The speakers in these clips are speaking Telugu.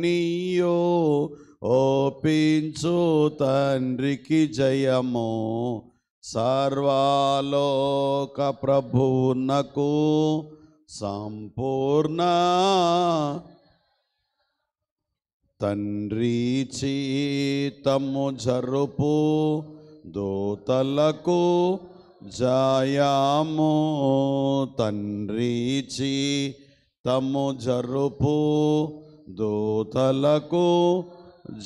నీయో ఓపించు తండ్రికి జయము. సర్వలోక ప్రభువునకు సంపూర్ణ తండ్రి చిత్తము జరుపు దూతలకు జయము. తండ్రి చిత్తము జరుపు దూతలకు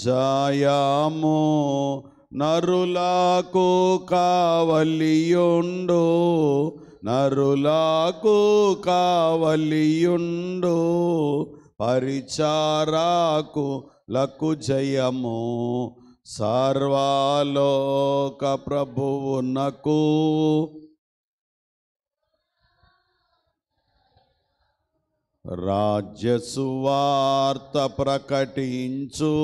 జయము. నరులకు కావలియుండు నరులకు కావలియుండు పరిచారకు లకు జయము. సర్వలోక ప్రభువునకు రాజ్య సువార్త ప్రకటించు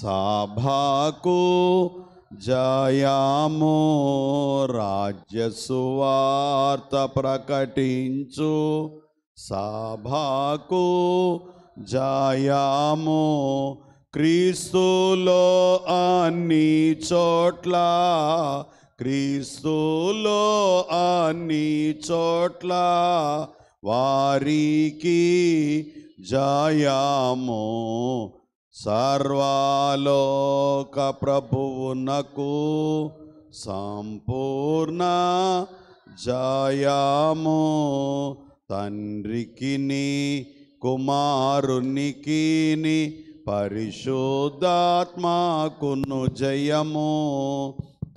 సభకు జయము. రాజ్య సువార్త ప్రకటించు సభకు జయము. క్రీస్తులో అన్ని చోట్ల క్రీస్తులో అన్ని చోట్ల వారికి జయము. సర్వలోక ప్రభువునకు సంపూర్ణ జయము. తండ్రికిని కుమారునికిని పరిశుద్ధాత్మకును జయము.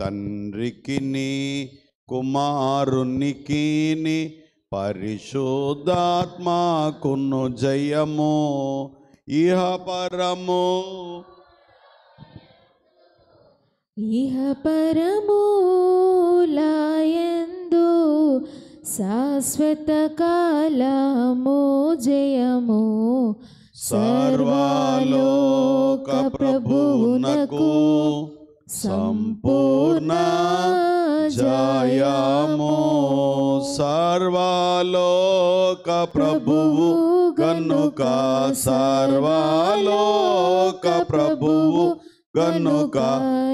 తండ్రికిని కుమారునికిని పరిశుద్ధాత్మకును జయము. ఇహ పరములయందు శాశ్వత కాలము జయము. సర్వలోక ప్రభువునకు సంపూర్ణ జయము. సర్వలోక ప్రభువు గనుక సర్వలోక ప్రభువు గనుక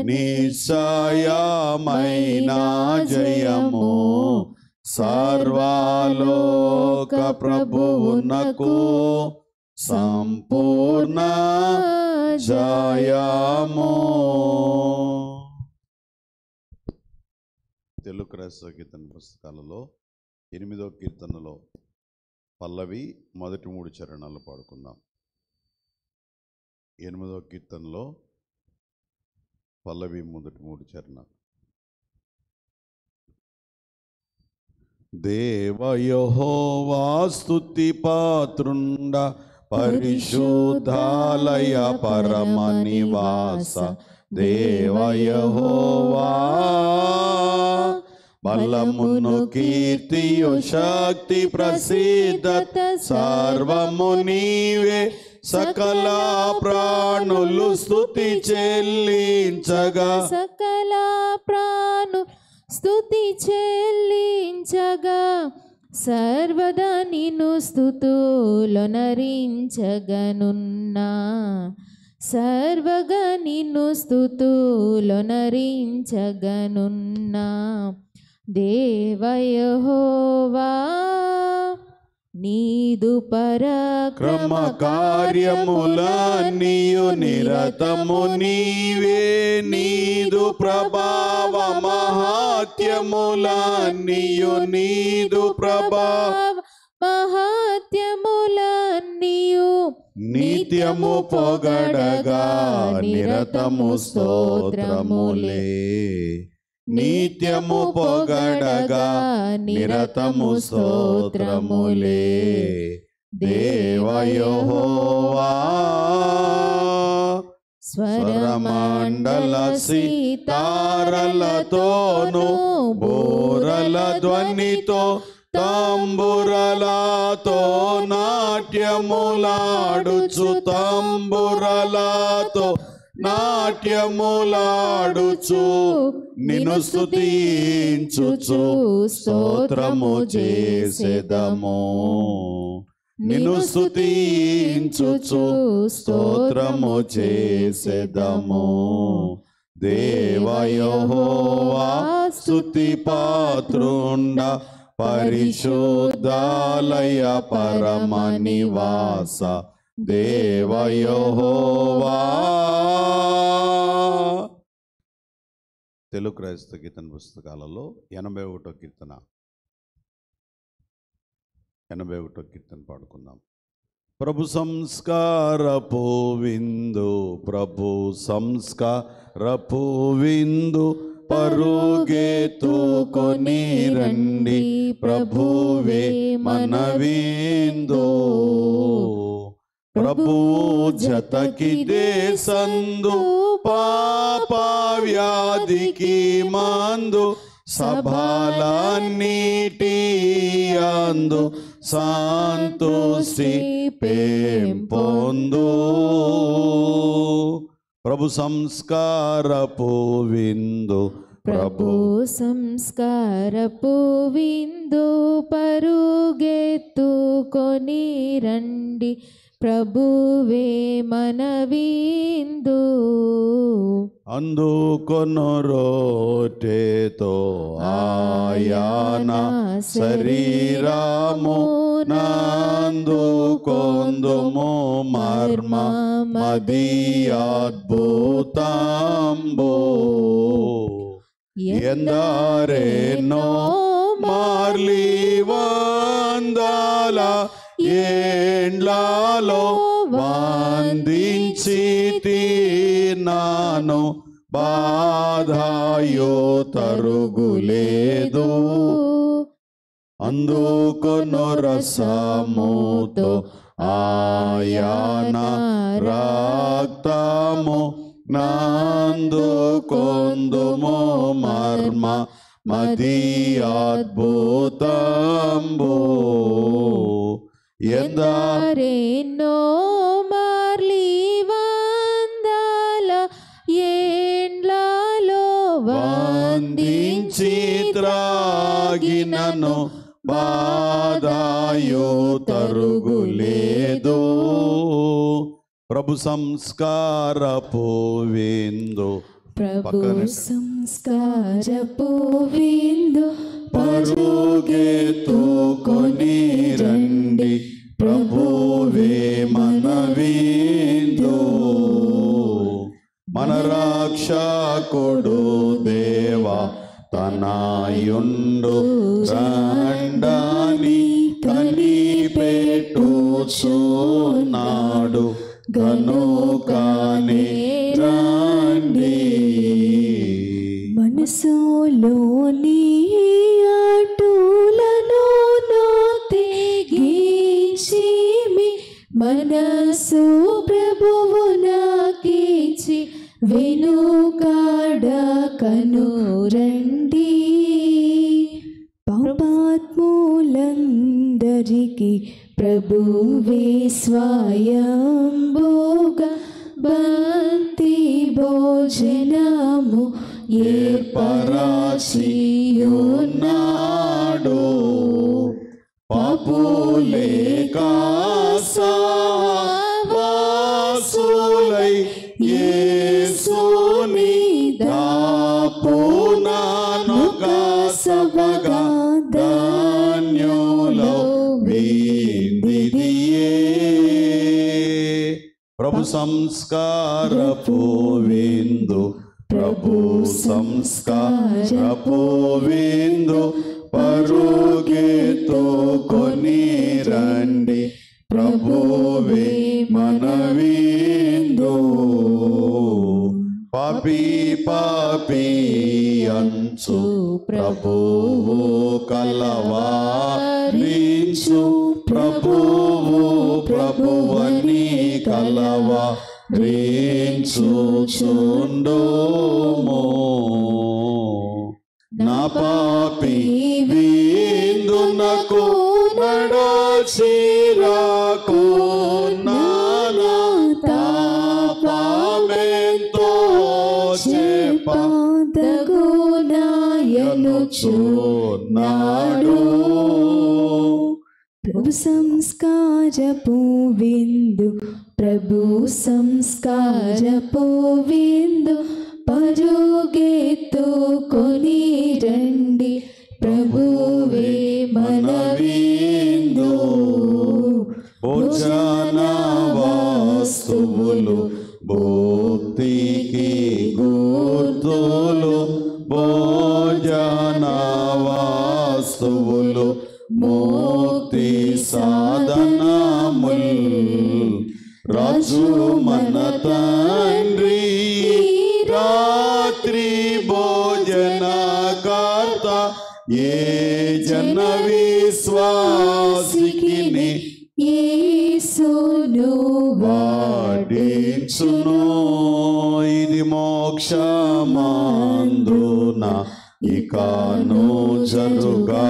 నిశ్చయమైన జయము. సర్వలోక ప్రభువునకు సంపూర్ణ జయము. తెలుగు క్రైస్తవ కీర్తన పుస్తకాలలో 8వ కీర్తనలో పల్లవి మొదటి 3 చరణాలు పాడుకుందాం. 8వ కీర్తనలో పల్లవి మొదటి 3 చరణాలు. దేవ యెహోవా స్తుతి పాత్రుండ పరిశుద్ధాలయ పరమ నివాస. దేవ యెహోవా బలమును కీర్తియు శక్తి ప్రసిద్ధత సర్వము నీవే. సకల ప్రాణులు స్తుతి చెల్లించగా సకల ప్రాణు స్తుతి చెల్లించగా సర్వదా నిన్ను స్తుతులొనరించగనున్నా. సర్వగా నిన్ను స్తుతులొనరించగనున్నా. దేవ యెహోవా నీదు పరాక్రమ కార్యములన్నీయు నిరతము నీవే. నీదు ప్రభావ మహాత్యములన్నీయు నీదు ప్రభావ మహాత్యములన్నీయు నిత్యము పొగడగా నిరతము స్తోత్రములే. నిత్యము పొగడగా నిరతము స్తోత్రములే. దేవ యెహోవా స్వరమండల సితారలతోను బోరల ధ్వనితో తంబురలతో నాట్యములాడుచు తంబురలతో నాట్యములాడుచు నిన్ను స్తుతించుచు స్తోత్రము చేసెదము. నిన్ను స్తుతించుచు స్తోత్రము చేసెదము. దేవా యెహోవా స్తుతి పాత్రుండ, పరిశుద్ధాలయ పరమ నివాస దేవా యెహోవా. తెలుగు క్రైస్తవ కీర్తన పుస్తకాలలో 81వ కీర్తన 81వ కీర్తన పాడుకుందాం. ప్రభు సంస్కారపు విందు, ప్రభు సంస్కారపు విందు, పరుగెత్తుకొని రండి, ప్రభువే మన విందు. ప్రభు జతకిదే సందు, పాప వ్యాధికి మందు, సభలన్నిటి యందు సంతుష్టి పెంపొందు. ప్రభు సంస్కారపు విందు, ప్రభు సంస్కారపు విందు, పరుగెత్తుకొని రండి, ప్రభువే మన విందు. అందుకొను రోటేతో ఆయన శరీరము, నందుకొందుము మర్మ మది అద్భుతంబు. ఎందరెన్నో మార్లి వందల ఏండ్లలో వందించి నాను, బాధయో తరుగులేదు. అందుకొను రసముతో ఆయన రక్తము, నందుకొందుము మర్మ మది అద్భుతంబు. ఎందరెన్నో మార్లి వందల ఏండ్లలో వందించి త్రాగినను, బాధయో తరుగులేదు. ప్రభు సంస్కారపు విందు, ప్రభు సంస్కారపు విందు, పరుగెత్తుకొని రండి, ప్రభువే మన విందు. మన రక్షకుడు దేవా తనయుండు రండని కనిపెట్టుచున్నాడు, గనుకనే రండి. మనసులోని ఆటులను తెగించి, మనసు ప్రభువు నాకిచ్చి, వెనుకాడకను రండి. పాపాత్ములందరికీ ప్రభువే స్వయంభోగా భక్తి భోజనము ఏర్పరచియున్నాడు. పాపులే కాసవాసులై యేసుని దాపునాను కాసవగా, ధాన్యులో విందిదియే. ప్రభు సంస్కారపు విందు, ప్రభు సంస్కారపు విందు, పరుగెత్తుకొని రండి, ప్రభువే మన విందు. పాపి పాపి అంచు ప్రభువు కలవారించు, ప్రభువు ప్రభువని కలవారించుచుండుము. నా పాపి విందునకు నడచిరాకు, నానా తాపమెంతో చెప్పదగునాయనుచున్నాడు. సంస్కారపు విందు, ప్రభు సంస్కారపు విందు, పరుగెత్తుకొని రండి, ప్రభువే మన విందు. భోజన వస్తువులు, భక్తికి గుర్తులు, భోజన వస్తువులు, ముక్తి సాధనముల్, రాజు మన తండ్రి రాత్రి భోజన కర్త, ఏ జన విశ్వాసికిని యేసును వాడించును. ఇది మోక్షమందున ఇకను జరుగా,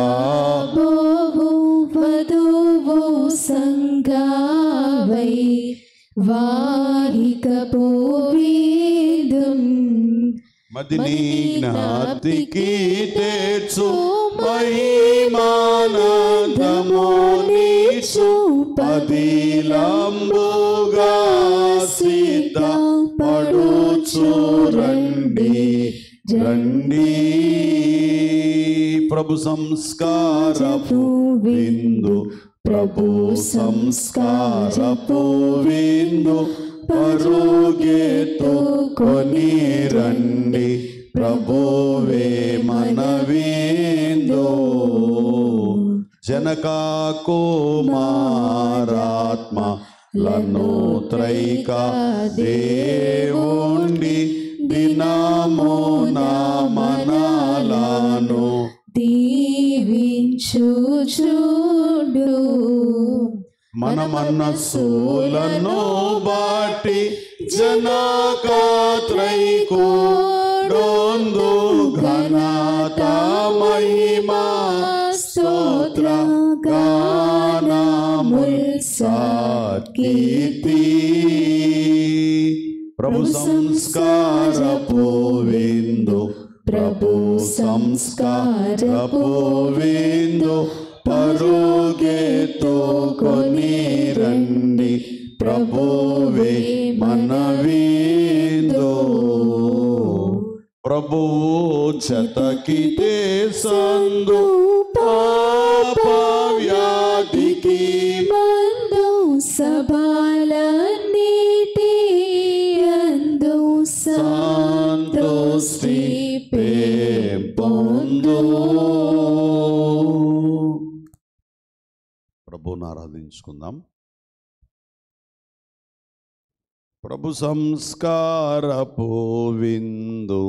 బోవు వధువు సంగావై వాహిక పోవీదున్, మదిని జ్ఞాతికి తెచ్చు మహిమానందము నీచు, పదిలంబుగా సిద్ధ పడుచు రండి రండి. ప్రభు సంస్కారపు విందు, ప్రభు సంస్కారపు విందు, పరుగెత్తుకొని రండి, ప్రభువే మన విందు. జనక కుమారాత్మలను త్రైక దేవుండి, దినమున మనలను దీవించుచుండు. మన మనస్సులను బాటి జనక త్రైకోడొందు, ఘనత మహిమా స్తోత్ర గానముల్ సాకీర్తి. ప్రభు సంస్కారపు విందు, ప్రభు సంస్కారపు విందు, పరుగెత్తుకొని రండి, ప్రభువే మన విందు. ప్రభువు చెతకితే సందు, పాప వ్యాధికి మందు, సభలన్నిటి యందు సంతోషి పెంపొందు. ప్రభువును ఆరాధించుకుందాం. ప్రభు సంస్కారపు విందు,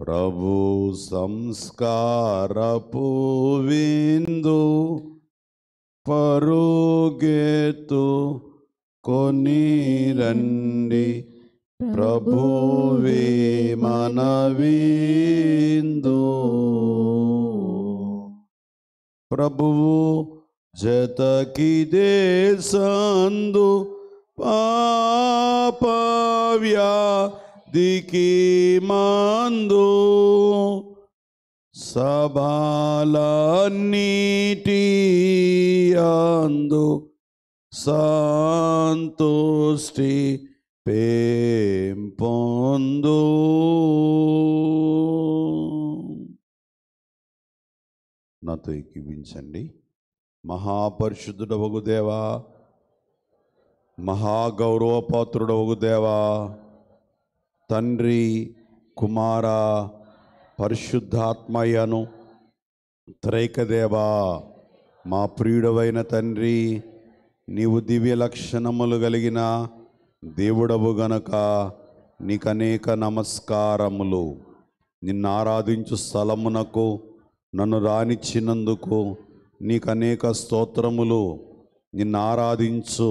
ప్రభు సంస్కారపు విందు, పరుగెత్తుకొని రండి, ప్రభువే మన విందు. ప్రభువు జతకిదే సందు, పాప వ్యాధికి మందు, సభలన్నిటి యందు సంతుష్టి పెంపొందు. నాతో ఎక్కివించండి. మహాపరిశుద్ధుడవగు దేవా, మహాగౌరవపాత్రుడవగు దేవా, తండ్రి, కుమార, పరిశుద్ధాత్మయ్యను త్రైకదేవా, మా ప్రియుడవైన తండ్రి, నీవు దివ్య లక్షణములు కలిగిన దేవుడవు గనక నీకనేక నమస్కారములు. నిన్ను ఆరాధించు స్థలమునకు నన్ను రానిచ్చినందుకు నీకనేక స్తోత్రములు. నిన్ను ఆరాధించు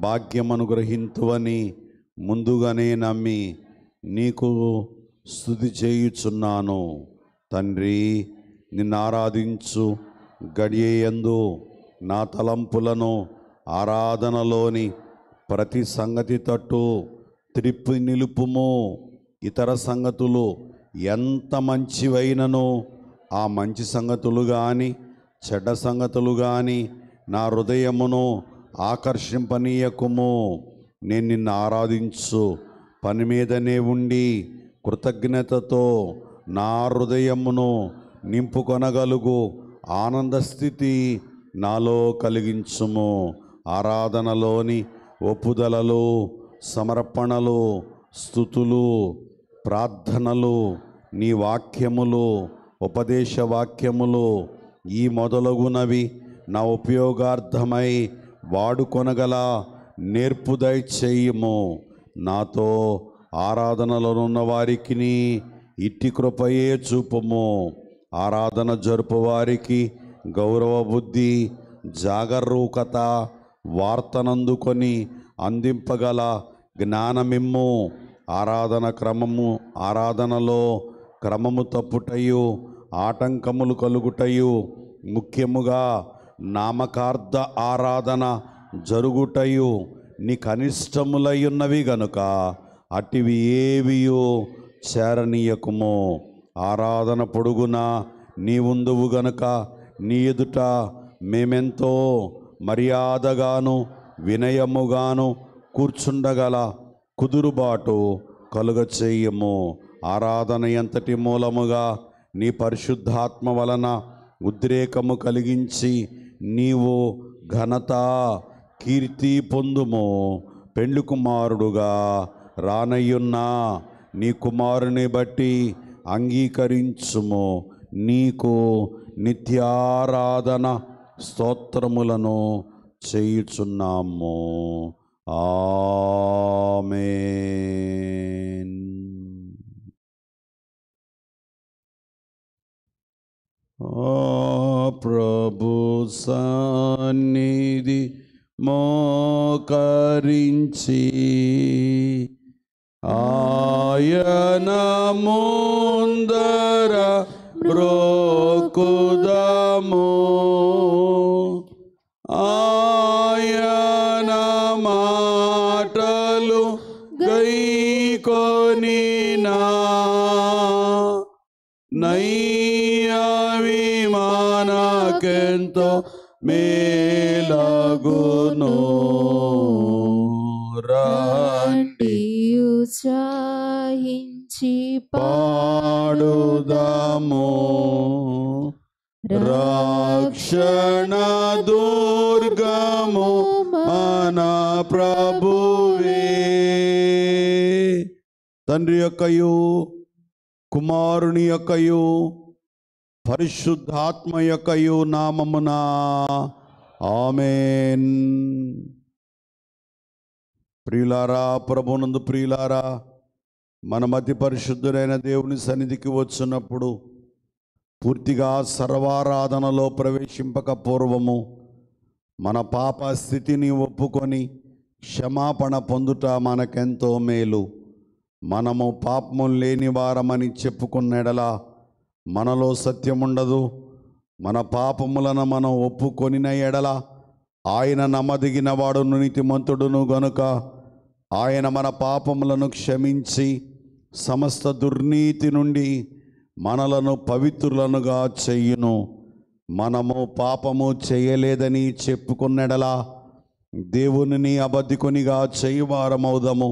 భాగ్యమను గ్రహింతువని ముందుగానే నమ్మి నీకు స్తుతి చేయుచున్నాను. తండ్రి, నిన్ను ఆరాధించు గడియేయందు నా తలంపులను ఆరాధనలోని ప్రతి సంగతి తట్టు త్రిప్పి నిలుపుము. ఇతర సంగతులు ఎంత మంచివైనను ఆ మంచి సంగతులు కానీ చెడ్డ సంగతులు కానీ నా హృదయమును ఆకర్షింపనీయకుము. నేను నిన్ను ఆరాధించు పని మీదనే ఉండి కృతజ్ఞతతో నా హృదయమును నింపుకొనగలుగు ఆనంద స్థితి నాలో కలిగించుము. ఆరాధనలోని ఒప్పుదలలు, సమర్పణలు, స్తుతులు, ప్రార్థనలు, నీ వాక్యములు, ఉపదేశ వాక్యములు ఈ మొదలగునవి నా ఉపయోగార్థమై వాడుకొనగల నేర్పు దయచేయుము. నాతో ఆరాధనలోనున్న వారికి ఇట్టి కృపయే చూపుము. ఆరాధన జరుపు వారికి గౌరవ బుద్ధి, జాగరూకత, వార్తనందుకొని అందింపగల జ్ఞానమిమ్ము. ఆరాధనలో క్రమము తప్పుటయు, ఆటంకములు కలుగుటయు, ముఖ్యముగా నామకార్థ ఆరాధన జరుగుటయు నీకు అనిష్టములయ్యున్నవి గనుక అటివి ఏవియు చేరనీయకుము. ఆరాధన పొడుగున నీ ఉందువు గనుక నీ ఎదుట మేమెంతో మర్యాదగాను వినయముగాను కూర్చుండగల కుదురుబాటు కలుగచేయము. ఆరాధన ఎంతటి మూలముగా నీ పరిశుద్ధాత్మ వలన ఉద్రేకము కలిగించి నీవు ఘనత కీర్తి పొందుము. పెండ్లి కుమారుడుగా రానయ్యున్న నీ కుమారుని బట్టి అంగీకరించుము. నీకు నిత్యారాధన స్తోత్రములను చేయుచున్నాము. ఆమేన్. ప్రభు సన్నిధి మోకరించి ఆయన ముందర బ్రోకుదము. ఆయన మాటలు గైకొనినా నయ్యవి మనకెంతో మేలగును. రండి ఉత్సాహించి పాడుదాము. రక్షణ దుర్గము మన ప్రభువే. తండ్రి యొక్కయు కుమారుని యొక్కయు పరిశుద్ధాత్మ యొక్కయు నామమున ఆమేన్. ప్రియులారా, ప్రభునందు ప్రియులారా, మన మధ్య పరిశుద్ధుడైన దేవుని సన్నిధికి వచ్చినప్పుడు పూర్తిగా సర్వారాధనలో ప్రవేశింపక పూర్వము మన పాప స్థితిని ఒప్పుకొని క్షమాపణ పొందుట మనకెంతో మేలు. మనము పాపము లేని వారమని చెప్పుకున్న ఎడల మనలో సత్యముండదు. మన పాపములను మనం ఒప్పుకొనిన ఎడల ఆయన నమ్మదగిన వాడును నీతిమంతుడును గనుక ఆయన మన పాపములను క్షమించి సమస్త దుర్నీతి నుండి మనలను పవిత్రులనుగా చెయ్యును. మనము పాపము చేయలేదని చెప్పుకున్నెడలా దేవునిని అబద్ధికునిగా చేయువారమౌదము.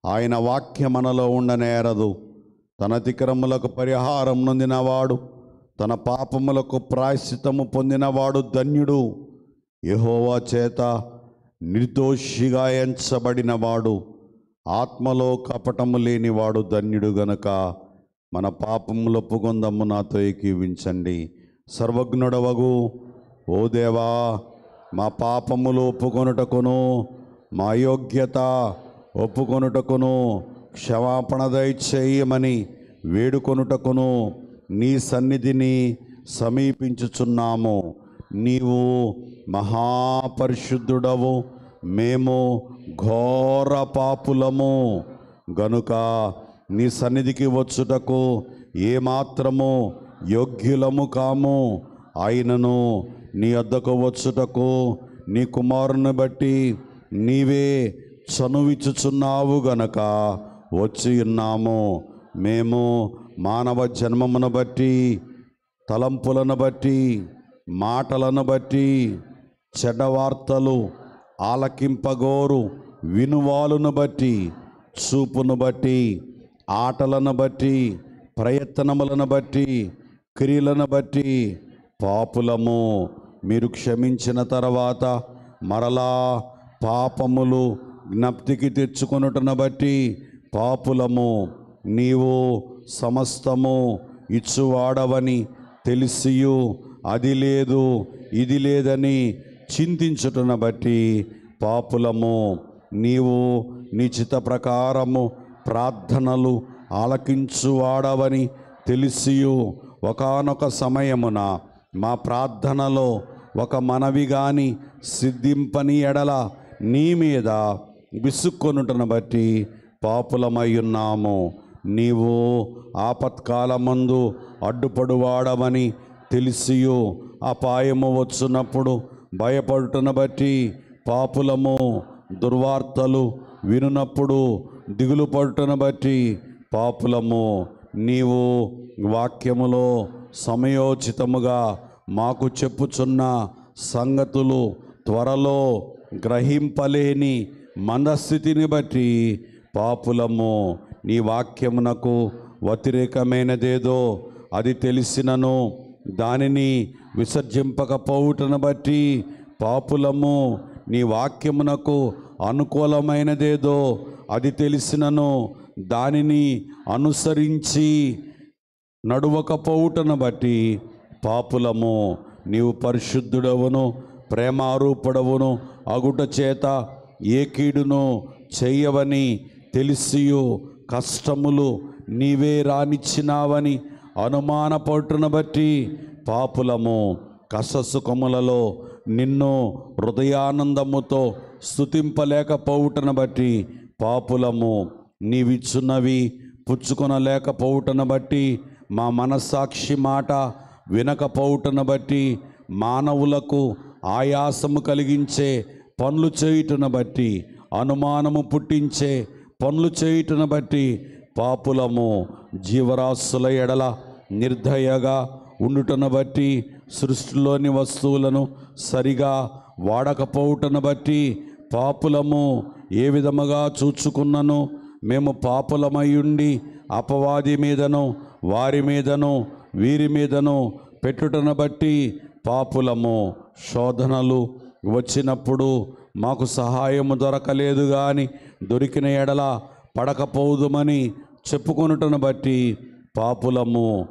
ఆయన వాక్యం మనలో ఉండనేరదు. తన అతిక్రమములకు పరిహారం నొందినవాడు, తన పాపములకు ప్రాయశ్చిత్తము పొందినవాడు ధన్యుడు. యెహోవా చేత నిర్దోషిగా ఎంచబడినవాడు, ఆత్మలో కపటము లేనివాడు ధన్యుడు గనుక మన పాపములు ఒప్పుకొందము. నాతో ఏకీవించండి. సర్వజ్ఞుడవగు ఓ దేవా, మా పాపములు ఒప్పుకొనుటకును మా యోగ్యత ఒప్పుకొనుటకును క్షమాపణ దయచేయమని వేడుకొనుటకును నీ సన్నిధిని సమీపించుచున్నాము. నీవు మహాపరిశుద్ధుడవు, మేము ఘోర పాపులము గనుక నీ సన్నిధికి వచ్చుటకు ఏమాత్రము యోగ్యులము కాము. అయినను నీ వద్దకు వచ్చుటకు నీ కుమారుని బట్టి నీవే చనువిచ్చుచున్నావు గనక వచ్చి ఉన్నాము. మేము మానవ జన్మమును బట్టి, తలంపులను బట్టి, మాటలను బట్టి, చెడ్డవార్తలు ఆలకింపగోరు వినువాలును బట్టి, చూపును బట్టి, ఆటలను బట్టి, ప్రయత్నములను బట్టి, క్రియలను బట్టి పాపులము. మీరు క్షమించిన తర్వాత మరలా పాపములు జ్ఞప్తికి తెచ్చుకొనుటను బట్టి పాపులము. నీవు సమస్తము ఇచ్చువాడవని తెలిసియు అది లేదు ఇది లేదని చింతించుటను బట్టి పాపులము. నీవు నిశ్చిత ప్రకారము ప్రార్థనలు ఆలకించువాడవని తెలిసియు ఒకానొక సమయమున మా ప్రార్థనలో ఒక మనవి గాని సిద్ధింపని ఎడల నీ మీద విసుక్కొనుటను బట్టి పాపులమై ఉన్నాము. నీవు ఆపత్కాలమందు అడ్డుపడువాడవని తెలిసియు అపాయము వచ్చున్నప్పుడు భయపడుటను బట్టి పాపులము. దుర్వార్తలు వినున్నప్పుడు దిగులు పడుటను బట్టి పాపులము. నీవు వాక్యములో సమయోచితముగా మాకు చెప్పుచున్న సంగతులు త్వరలో గ్రహింపలేని మందస్థితిని బట్టి పాపులము. నీ వాక్యమునకు వ్యతిరేకమైనదేదో అది తెలిసినను దానిని విసర్జింపకపోవుటను బట్టి పాపులము. నీ వాక్యమునకు అనుకూలమైనదేదో అది తెలిసినను దానిని అనుసరించి నడువకపోవుటను బట్టి పాపులము. నీవు పరిశుద్ధుడవును ప్రేమారూపుడవును అగుట చేత ఏ కీడును చెయ్యవని తెలిసియు కష్టములు నీవే రానిచ్చినావని అనుమానపడుటను బట్టి పాపులము. కష్టసుఖములలో నిన్ను హృదయానందముతో స్తుతింపలేకపోవుటను బట్టి పాపులము. నీవిచ్చున్నవి పుచ్చుకొనలేకపోవుటను బట్టి, మా మనస్సాక్షి మాట వినకపోవుటను బట్టి, మానవులకు ఆయాసము కలిగించే పనులు చేయుటను బట్టి, అనుమానము పుట్టించే పనులు చేయుటను బట్టి పాపులము. జీవరాశుల ఎడల నిర్దయగా ఉండుటను బట్టి, సృష్టిలోని వస్తువులను సరిగా వాడకపోవుటను బట్టి పాపులము. ఏ విధముగా చూచుకున్నను మేము పాపులమయ్యుండి అపవాది మీదను వారి మీదను వీరి మీదను పెట్టుటను బట్టి పాపులము. శోధనలు వచ్చినప్పుడు మాకు సహాయము దొరకలేదు గాని దొరికిన ఎడల పడకపోదుమని చెప్పుకొనుటను బట్టి పాపులము.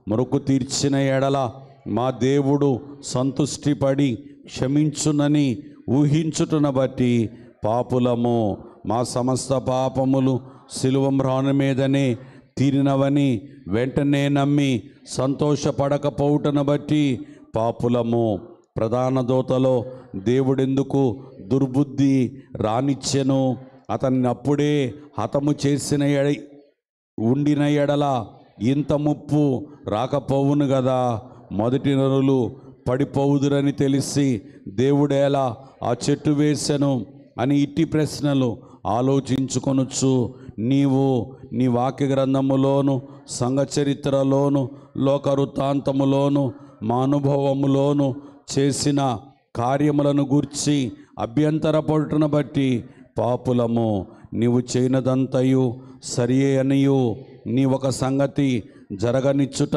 మొరుకు తీర్చిన ఎడల మా దేవుడు సంతుష్టిపడి క్షమించునని ఊహించుటను బట్టి పాపులము. మా సమస్త పాపములు శిలువ మ్రాను మీదనే తీరినవని వెంటనే నమ్మి సంతోషపడకపోవుటను బట్టి పాపులము. ప్రధాన దూతలో దేవుడెందుకు దుర్బుద్ధి రానిచ్చెను? అతన్ని అప్పుడే హతము చేసిన ఉండిన ఎడల ఇంత ముప్పు రాకపోవును గదా. మొదటి నరులు పడిపోవుదురని తెలిసి దేవుడేలా ఆ చెట్టు వేసెను అని ఇట్టి ప్రశ్నలు ఆలోచించుకొనొచ్చు. నీవు నీ వాక్య గ్రంథములోను సంఘ చరిత్రలోను లోక వృత్తాంతములోను మా అనుభవములోను చేసిన కార్యములను గూర్చి అభ్యంతరపడుటను బట్టి పాపులము. నీవు చేయనదంతయు సరియే అనియు, నీ ఒక సంగతి జరగనిచ్చుట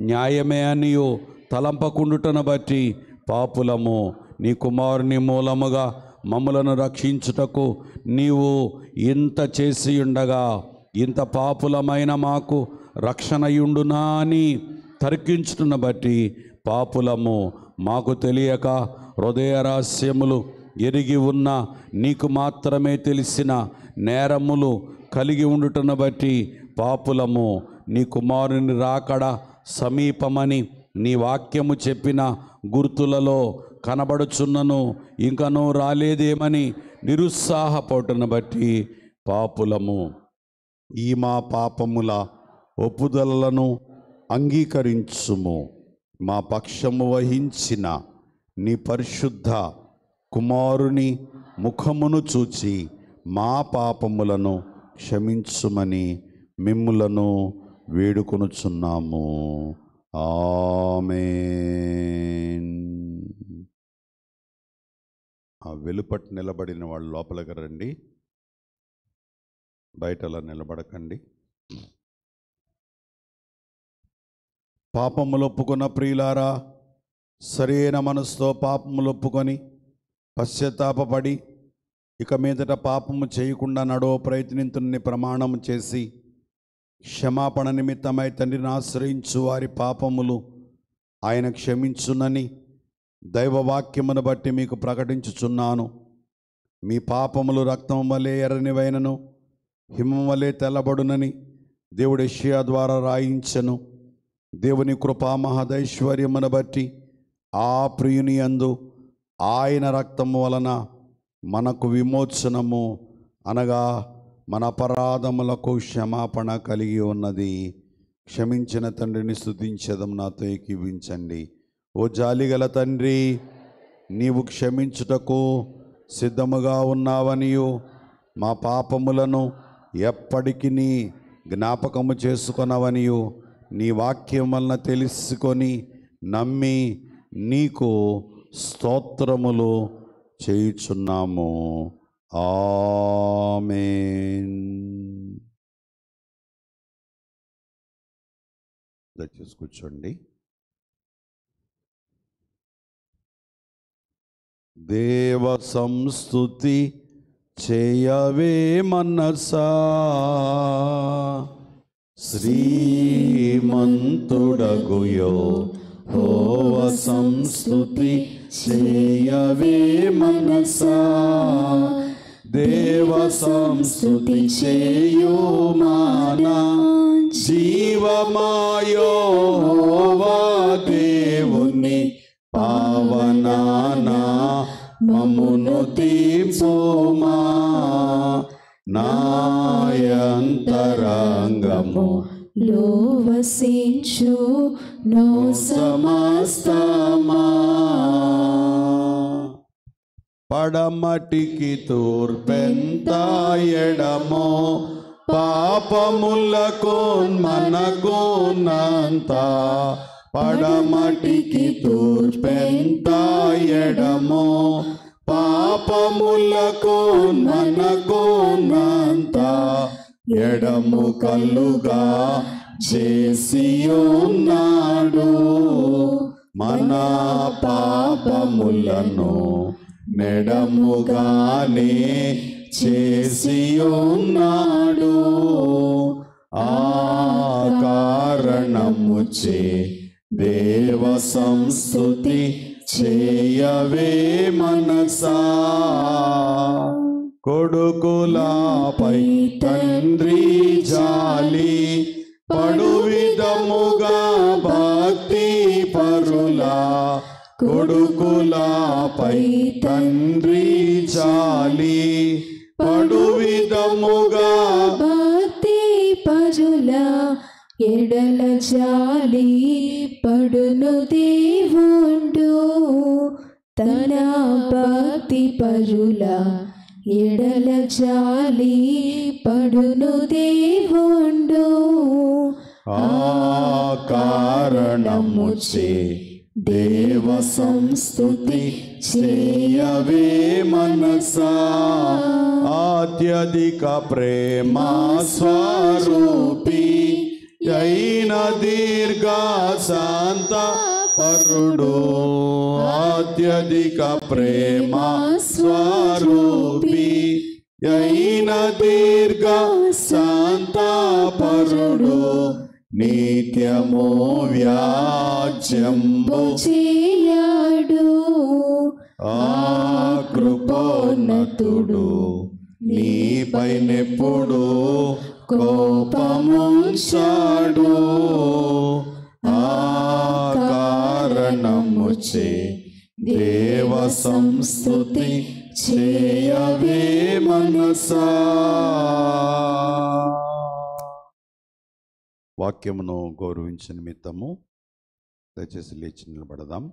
న్యాయమే అనియు తలంపకుండుటను బట్టి పాపులము. నీ కుమారుని మూలముగా మమ్ములను రక్షించుటకు నీవు ఇంత చేసి ఉండగా ఇంత పాపులమైన మాకు రక్షణయుండునా అని తర్కించుటను బట్టి పాపులము. మాకు తెలియక హృదయ రహస్యములు ఎరిగి ఉన్న నీకు మాత్రమే తెలిసిన నేరములు కలిగి ఉండుటను బట్టి పాపులము. నీ కుమారుని రాకడ సమీపమని నీ వాక్యము చెప్పిన గుర్తులలో కనబడుచున్నను ఇంకనూ రాలేదేమని నిరుత్సాహపడుటను బట్టి పాపులము. ఈ మా పాపముల ఒప్పుదలను అంగీకరించుము. మా పక్షము వహించిన నీ పరిశుద్ధ కుమారుని ముఖమును చూచి మా పాపములను క్షమించుమని మిమ్ములను వేడుకొనుచున్నాము. ఆమేన్. వెలుపటి నిలబడిన వాళ్ళు లోపలికి రండి, బయట అలా నిలబడకండి. పాపములు ఒప్పుకున్న ప్రియులారా, సరైన మనసుతో పాపములు ఒప్పుకొని పశ్చాత్తాపపడి ఇక మీదట పాపము చేయకుండా నడవ ప్రయత్నించుని ప్రమాణం చేసి క్షమాపణ నిమిత్తమై తండ్రిని ఆశ్రయించు వారి పాపములు ఆయన క్షమించునని దైవవాక్యమును బట్టి మీకు ప్రకటించుచున్నాను. మీ పాపములు రక్తం వలె ఎర్రనివైనను హిమం వలె తెల్లబడునని దేవుడు యెషయా ద్వారా రాయించెను. దేవుని కృపా మహదైశ్వర్యమును బట్టి ఆ ప్రియుని యందు ఆయన రక్తము వలన మనకు విమోచనము అనగా మన అపరాధములకు క్షమాపణ కలిగి ఉన్నది. క్షమించిన తండ్రిని స్తుతించదం. నాతో ఏకీవించండి. ఓ జాలిగల తండ్రి, నీవు క్షమించుటకు సిద్ధముగా ఉన్నావనియు మా పాపములను ఎప్పటికీ జ్ఞాపకము చేసుకొనవనియు నీ వాక్యం వలన తెలుసుకొని నమ్మి నీకు స్తోత్రములు చేయుచున్నాము. ఆమేన్. దయచేసి కూర్చోండి. దేవ సంస్తుతి చేయవే మనసా, శ్రీమంతుడగు యెహోవ సంస్తుతి చేయవే మనసా. దేవ సంస్తుతి చేయు మానా, జీవమాయోవా దేవుని పావనానా మమ్మును తీర్చుమా. నాయంతరంగము లో వసించు నో సమస్తమా. పడమటికి తూర్పెంత ఎడమో పాపములకు మనకున్నంత. పడమటికి తూర్పెంత ఎడమో పాపములకు మనకున్నంత. ఎడము కల్లుగా చేసి ఉన్నాడు మన పాపములను, నెడముగానే చేసి ఉన్నాడు. ఆ కారణముచే దేవ సంస్తుతి చేయవే మనసా. కొడుకులపై తండ్రి జాలి పడు విధముగా భక్తి పరులా. కొడుకులపై తండ్రి జాలి పడు విధముగా భక్తి పరుల ఎడల జాలి పడును దేవుండు. తన భక్తి పరుల ఎడల జాలి పడును దేవుండు. ఆ కారణముచే దేవ సంస్తుతి చేయవే మనసా. అత్యధిక ప్రేమ స్వరూపి అయిన దీర్ఘ శాంత పరుడు. అత్యధిక ప్రేమ స్వరూపి అయిన దీర్ఘ శాంత పరుడు. నిత్యము వ్యాజ్యంబు చేయాడు ఆ కృపోన్నతుడు. నీపైనెప్పుడు కోపముంచాడు. ఆ కారణముచే దేవ సంస్తుతి చేయవే మనసా. వాక్యమును గౌరవించిన నిమిత్తము దయచేసి లేచి నిలబడదాం.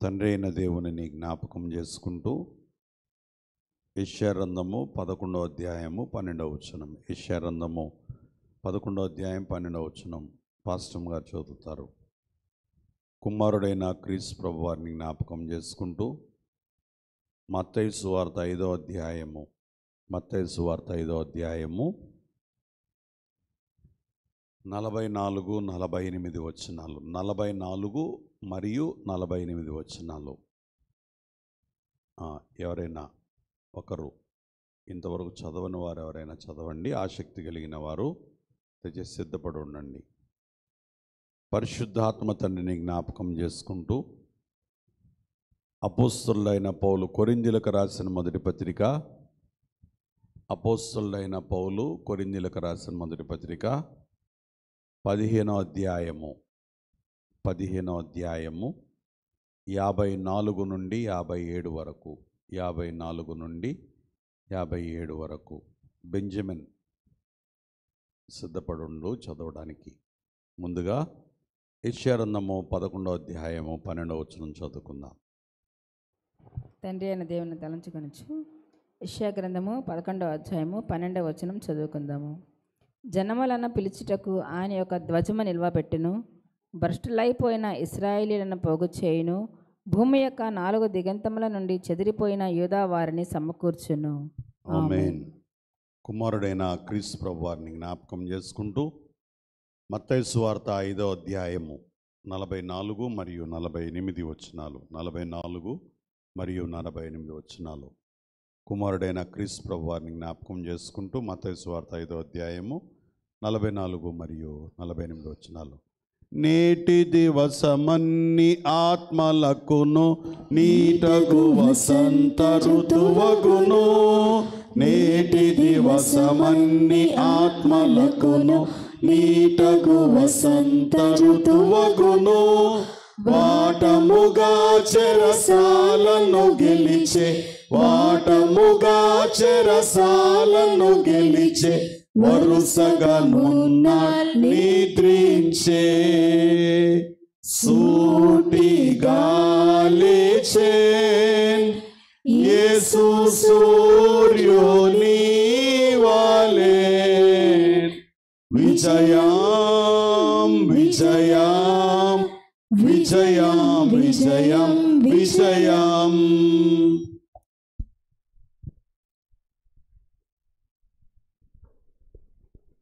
తండ్రి అయిన దేవుని జ్ఞాపకం చేసుకుంటూ యెషయా గ్రంథము 11వ అధ్యాయము 12వ వచనం. యెషయా గ్రంథము 11వ అధ్యాయం 12వ వచనం. పాస్టమ్ గారు చదువుతారు. కుమారుడైన క్రీస్తు ప్రభు వారిని జ్ఞాపకం చేసుకుంటూ మత్తయి సువార్త 5వ అధ్యాయము 44, 48 వచనాలు, 44 మరియు 48 వచనాలు. ఎవరైనా ఒకరు ఇంతవరకు చదవని వారు ఎవరైనా చదవండి. ఆసక్తి కలిగిన వారు దయచేసి సిద్ధపడి ఉండండి. పరిశుద్ధాత్మ తండ్రిని జ్ఞాపకం చేసుకుంటూ అపోస్తలుడైన పౌలు కొరింథీయులకు రాసిన మొదటి పత్రిక, అపోస్తలుడైన పౌలు కొరింథీయులకు రాసిన మొదటి పత్రిక 15వ అధ్యాయము 54 నుండి 57 వరకు, 54 నుండి 57 వరకు. బెంజమిన్ సిద్ధపడుండు చదవడానికి. ముందుగా యెషయా గ్రంథము 11వ అధ్యాయము 12వ వచనం చదువుకుందాం. తండ్రి అయిన దేవుని తలంచుకొనొచ్చు. యెషయా గ్రంథము 11వ అధ్యాయము 12వ వచనం చదువుకుందాము. జనములను పిలుచుటకు ఆయన యొక్క ధ్వజము నిల్వబెట్టును, భ్రష్టులైపోయిన ఇశ్రాయేలీయులను పోగు చేయును, భూమి యొక్క 4 దిగంతముల నుండి చెదిరిపోయిన యూదా వారిని సమకూర్చును. ఆమేన్. కుమారుడైన క్రీస్తు ప్రభు వారిని జ్ఞాపకం చేసుకుంటూ మత్తయి సువార్త 5వ అధ్యాయము 44 మరియు 48 వచనాలు, 44 మరియు 48 వచనాలు. కుమారుడైన క్రీస్తు ప్రభు వారిని జ్ఞాపకం చేసుకుంటూ మత్తయి సువార్త 5వ అధ్యాయము 44 మరియు 48 వచనాలు. నేటి దివసమన్ని ఆత్మలకును నీటగు వసంత ఋతువగును, నేటి దివసమన్ని ఆత్మలకును నీటగు వసంత ఋతువగును, వాటముగా చెరసాలను గెలిచే, వాటముగా చెరసాలను గెలిచే, వరుసగా నున్న నిద్రించే, సూటిగా లేచే యేసు సూర్యుని వాలే, విజయం విజయం విజయం విజయం విజయం.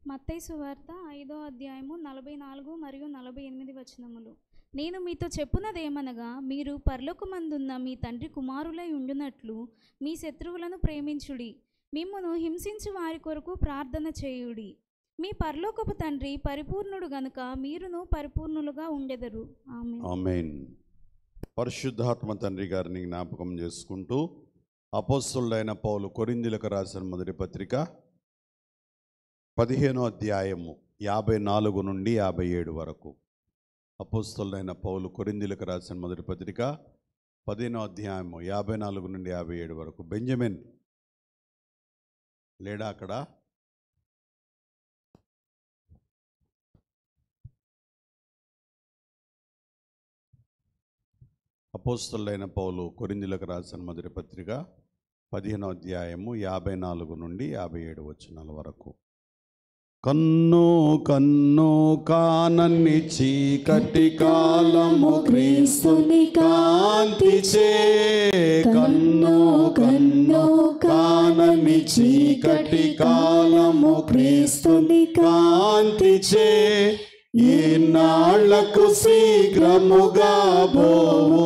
మత్తయి సువార్త 5వ అధ్యాయము 44 మరియు 48 వచనములు. నేను మీతో చెప్పున్నదేమనగా, మీరు పరలోకమందున్న మీ తండ్రి కుమారులై ఉండునట్లు మీ శత్రువులను ప్రేమించుడి, మిమ్మును హింసించు వారి కొరకు ప్రార్థన చేయుడి. మీ పరలోకపు తండ్రి పరిపూర్ణుడు గనుక మీరును పరిపూర్ణులుగా ఉండెదరు. ఆమేన్. ఆమేన్. పరిశుద్ధాత్మ తండ్రి గారిని జ్ఞాపకం చేసుకుంటూ అపోస్తలుడైన పౌలు కొరింథీయులకు రాసిన మొదటి పత్రిక 15వ అధ్యాయము 54 నుండి 57 వరకు. అపోస్తలుడైన పౌలు కొరింథీయులకు రాసిన మొదటి పత్రిక 15వ అధ్యాయము 54 నుండి 57 వరకు. బెంజమిన్ లేడా అక్కడ? అపోస్తలుడైన పౌలు కొరింథీయులకు రాసిన మొదటి పత్రిక 15వ అధ్యాయము 54 నుండి 57 వచనాల వరకు. కన్ను కన్ను కానన్ని చీకటి కాలము క్రీస్తుని కాంతిచే, కన్ను కన్ను కానన్ని చీకటి కాలము క్రీస్తుని కాంతిచే, ఈనాళ్లకు శీఘ్రముగా బోవు,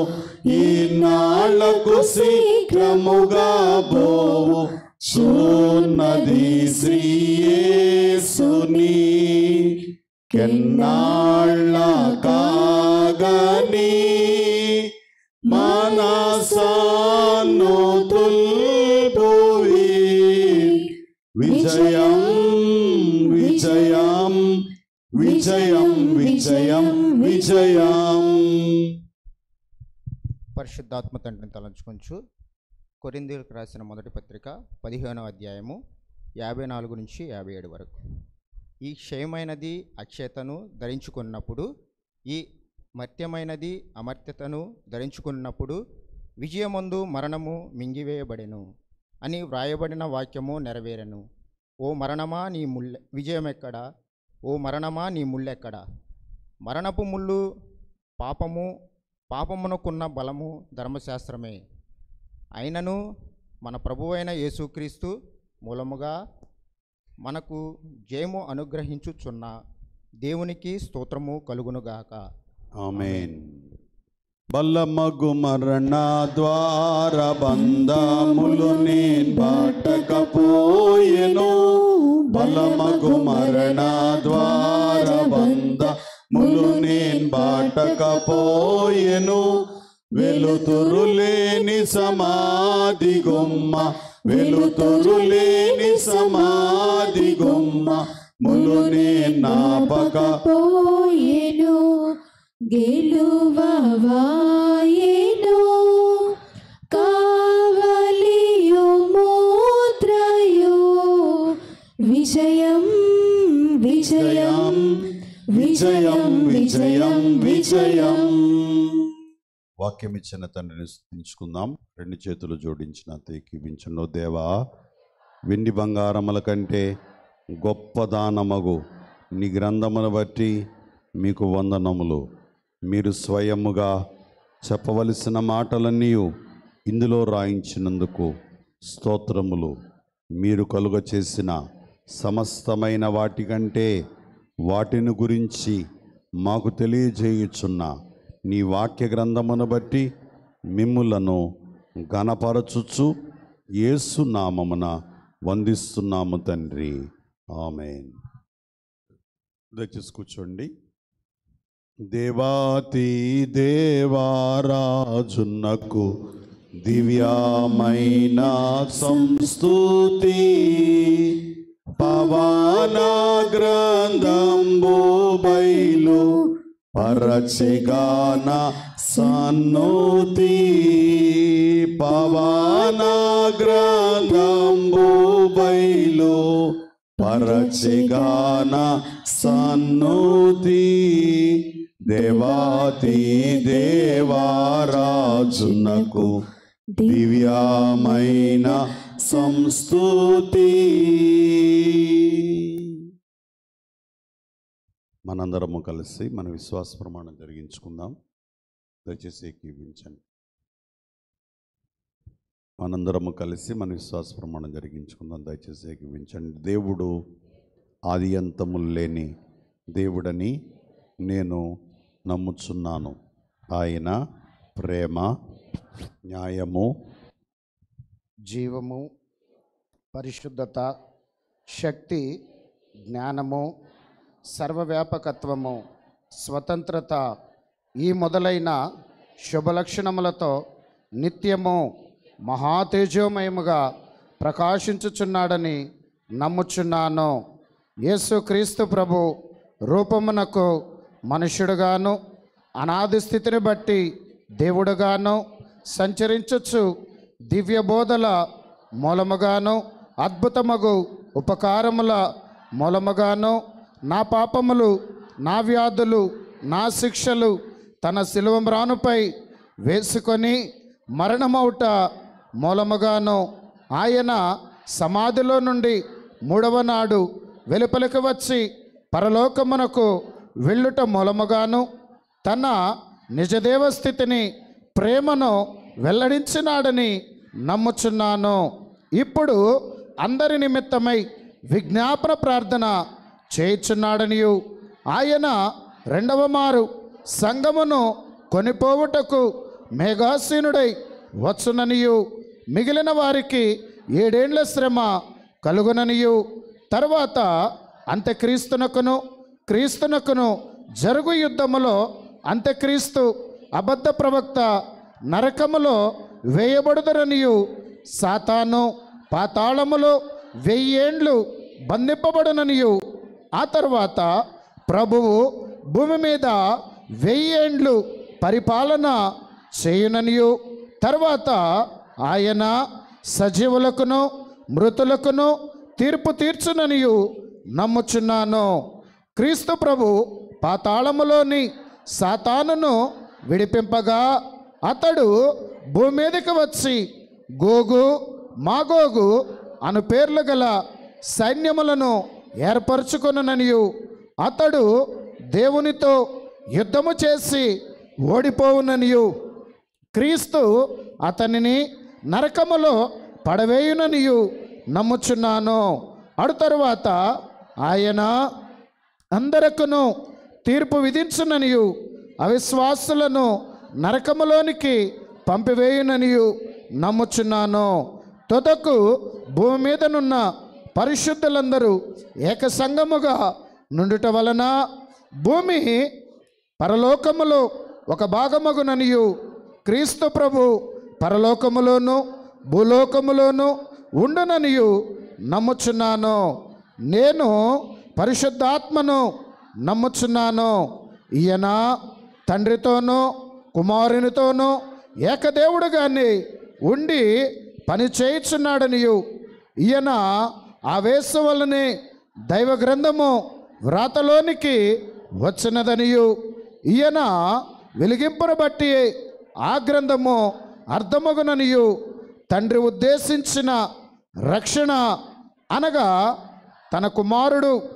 ఈనాళ్లకు శీఘ్రముగా బోవు, చూన్నది శ్రీ యేసుని, కెన్నాళ్ళ కాగని మనసాను తుల్పువి, విజయం విజయం విజయం విజయం విజయం. పరిశుద్ధాత్మ తండ్రిని తలంచుకొంచు. కొరింథీయులకు రాసిన మొదటి పత్రిక 15వ అధ్యాయము 54 నుంచి 57 వరకు. ఈ క్షయమైనది అక్షయతను ధరించుకున్నప్పుడు, ఈ మర్త్యమైనది అమర్త్యతను ధరించుకున్నప్పుడు విజయమందు మరణము మింగివేయబడెను అని వ్రాయబడిన వాక్యము నెరవేరెను. ఓ మరణమా నీ విజయమెక్కడా? ఓ మరణమా నీ ముళ్ళెక్కడా? మరణపు ముళ్ళు పాపమునకున్న బలము ధర్మశాస్త్రమే. అయినను మన ప్రభువైన యేసుక్రీస్తు మూలముగా మనకు జయము అనుగ్రహించుచున్న దేవునికి స్తోత్రము కలుగునుగాక. ఆమేన్. బలమగు మరణ ద్వార బంధములు నేను దాటకపోయెను. బలమగు మరణ ద్వార బంధములు నేను దాటకపోయెను. వెలుతురు లేని సమాధి గుమ్మ, వెలుతురు లేని సమాధి గుమ్మ ములు నేను నాపకపోయెను. ಗೆಲುವವಾಯೇನೋ ಕಾವಲಿಯೋ ಮೂತ್ರಯೋ ವಿಜಯಂ ವಿಜಯಂ విజయం విజయం విజయం. వాక్యం ఇచ్చిన తండ్రిని స్తుతించుకుందాం. రెండు చేతులు జోడించిన ఏకీవించండి. దేవా, వెండి బంగారముల కంటే గొప్ప దానమగు నీ గ్రంథమును బట్టి మీకు వందనములు. మీరు స్వయముగా చెప్పవలసిన మాటలన్నీ ఇందులో రాయించినందుకు స్తోత్రములు. మీరు కలుగ చేసిన సమస్తమైన వాటికంటే వాటిని గురించి మాకు తెలియజేయుచున్న నీ వాక్య గ్రంథమును బట్టి మిమ్ములను ఘనపరచుచు యేసు నామమున వందిస్తున్నాము తండ్రి. ఆమేన్. దయచేసి కూర్చోండి. దేవాతి దేవారాజునకు దివ్యమైన సంస్తుతి. పవన గ్రంథంబు బయలు పరచిగాన సన్నుతి. పవన గ్రంథంబు బయలు పరచిగాన సన్నుతి. దేవాతి దేవారాజునకు దివ్యమైన సంస్తుతి. మనందరము కలిసి మన విశ్వాస ప్రమాణం జరిగించుకుందాం. దయచేసి ఏకీవించండి. మనందరము కలిసి మన విశ్వాస ప్రమాణం జరిగించుకుందాం. దయచేసి ఏకీవించండి. దేవుడు ఆది అంతములు లేని దేవుడని నేను నమ్ముచున్నాను. ఆయన ప్రేమ, న్యాయము, జీవము, పరిశుద్ధత, శక్తి, జ్ఞానము, సర్వవ్యాపకత్వము, స్వతంత్రత ఈ మొదలైన శుభలక్షణములతో నిత్యము మహాతేజోమయముగా ప్రకాశించుచున్నాడని నమ్ముచున్నాను. యేసుక్రీస్తు ప్రభు రూపమునకు మనుష్యుడుగాను అనాది స్థితిని బట్టి దేవుడుగాను సంచరించచ్చు దివ్య బోధల మూలముగాను అద్భుతమగు ఉపకారముల మూలముగాను నా పాపములు, నా వ్యాధులు, నా శిక్షలు తన శిలువ మ్రానుపై వేసుకొని మరణమౌట మూలముగాను ఆయన సమాధిలో నుండి మూడవ నాడు వెలుపలికి వచ్చి పరలోకమునకు వెళ్ళుట మూలముగాను తన నిజదేవ స్థితిని, ప్రేమను వెల్లడించినాడని నమ్ముచున్నాను. ఇప్పుడు అందరి నిమిత్తమై విజ్ఞాపన ప్రార్థన చేయుచున్నాడనియు ఆయన రెండవ మారు సంఘమును కొనిపోవుటకు మేఘాసీనుడై వచ్చుననియు మిగిలిన వారికి 7 ఏండ్ల శ్రమ కలుగుననియు తర్వాత అంత్యక్రీస్తునకును క్రీస్తునకును జరుగు యుద్ధములో అంత్యక్రీస్తు అబద్ధ ప్రవక్త నరకములో వేయబడుదరనియు సాతాను పాతాళములో 1000 ఏండ్లు బంధింపబడుననియు ఆ తర్వాత ప్రభువు భూమి మీద 1000 ఏండ్లు పరిపాలన చేయుననియు తర్వాత ఆయన సజీవులకును మృతులకును తీర్పు తీర్చుననియు నమ్ముచున్నాను. క్రీస్తు ప్రభు పాతాళములోని సాతానును విడిపింపగా అతడు భూమి మీదకి వచ్చి గోగు మాగోగు అను పేర్లు గల సైన్యములను ఏర్పరచుకొనుననియు అతడు దేవునితో యుద్ధము చేసి ఓడిపోవుననియు క్రీస్తు అతనిని నరకములో పడవేయుననియు నమ్ముచున్నాను. అడు తరువాత ఆయన అందరకును తీర్పు విధించుననియు అవిశ్వాసులను నరకములోనికి పంపివేయుననియు నమ్ముచున్నాను. తుదకు భూమి మీదనున్న పరిశుద్ధులందరూ ఏకసంగముగా నుండుట వలన భూమి పరలోకములో ఒక భాగమగుననియు క్రీస్తు ప్రభు పరలోకములోను భూలోకములోను ఉండుననియు నమ్ముచున్నాను. నేను పరిశుద్ధాత్మను నమ్ముచున్నాను. ఈయన తండ్రితోనూ కుమారునితోనూ ఏకదేవుడుగానే ఉండి పని చేయుచున్నాడనియు ఈయన ఆవేశం వల్లనే దైవ గ్రంథము వ్రాతలోనికి వచ్చినదనియు ఈయన వెలిగింపును బట్టి ఆ గ్రంథము అర్థమగుననియు తండ్రి ఉద్దేశించిన రక్షణ అనగా తన కుమారుడు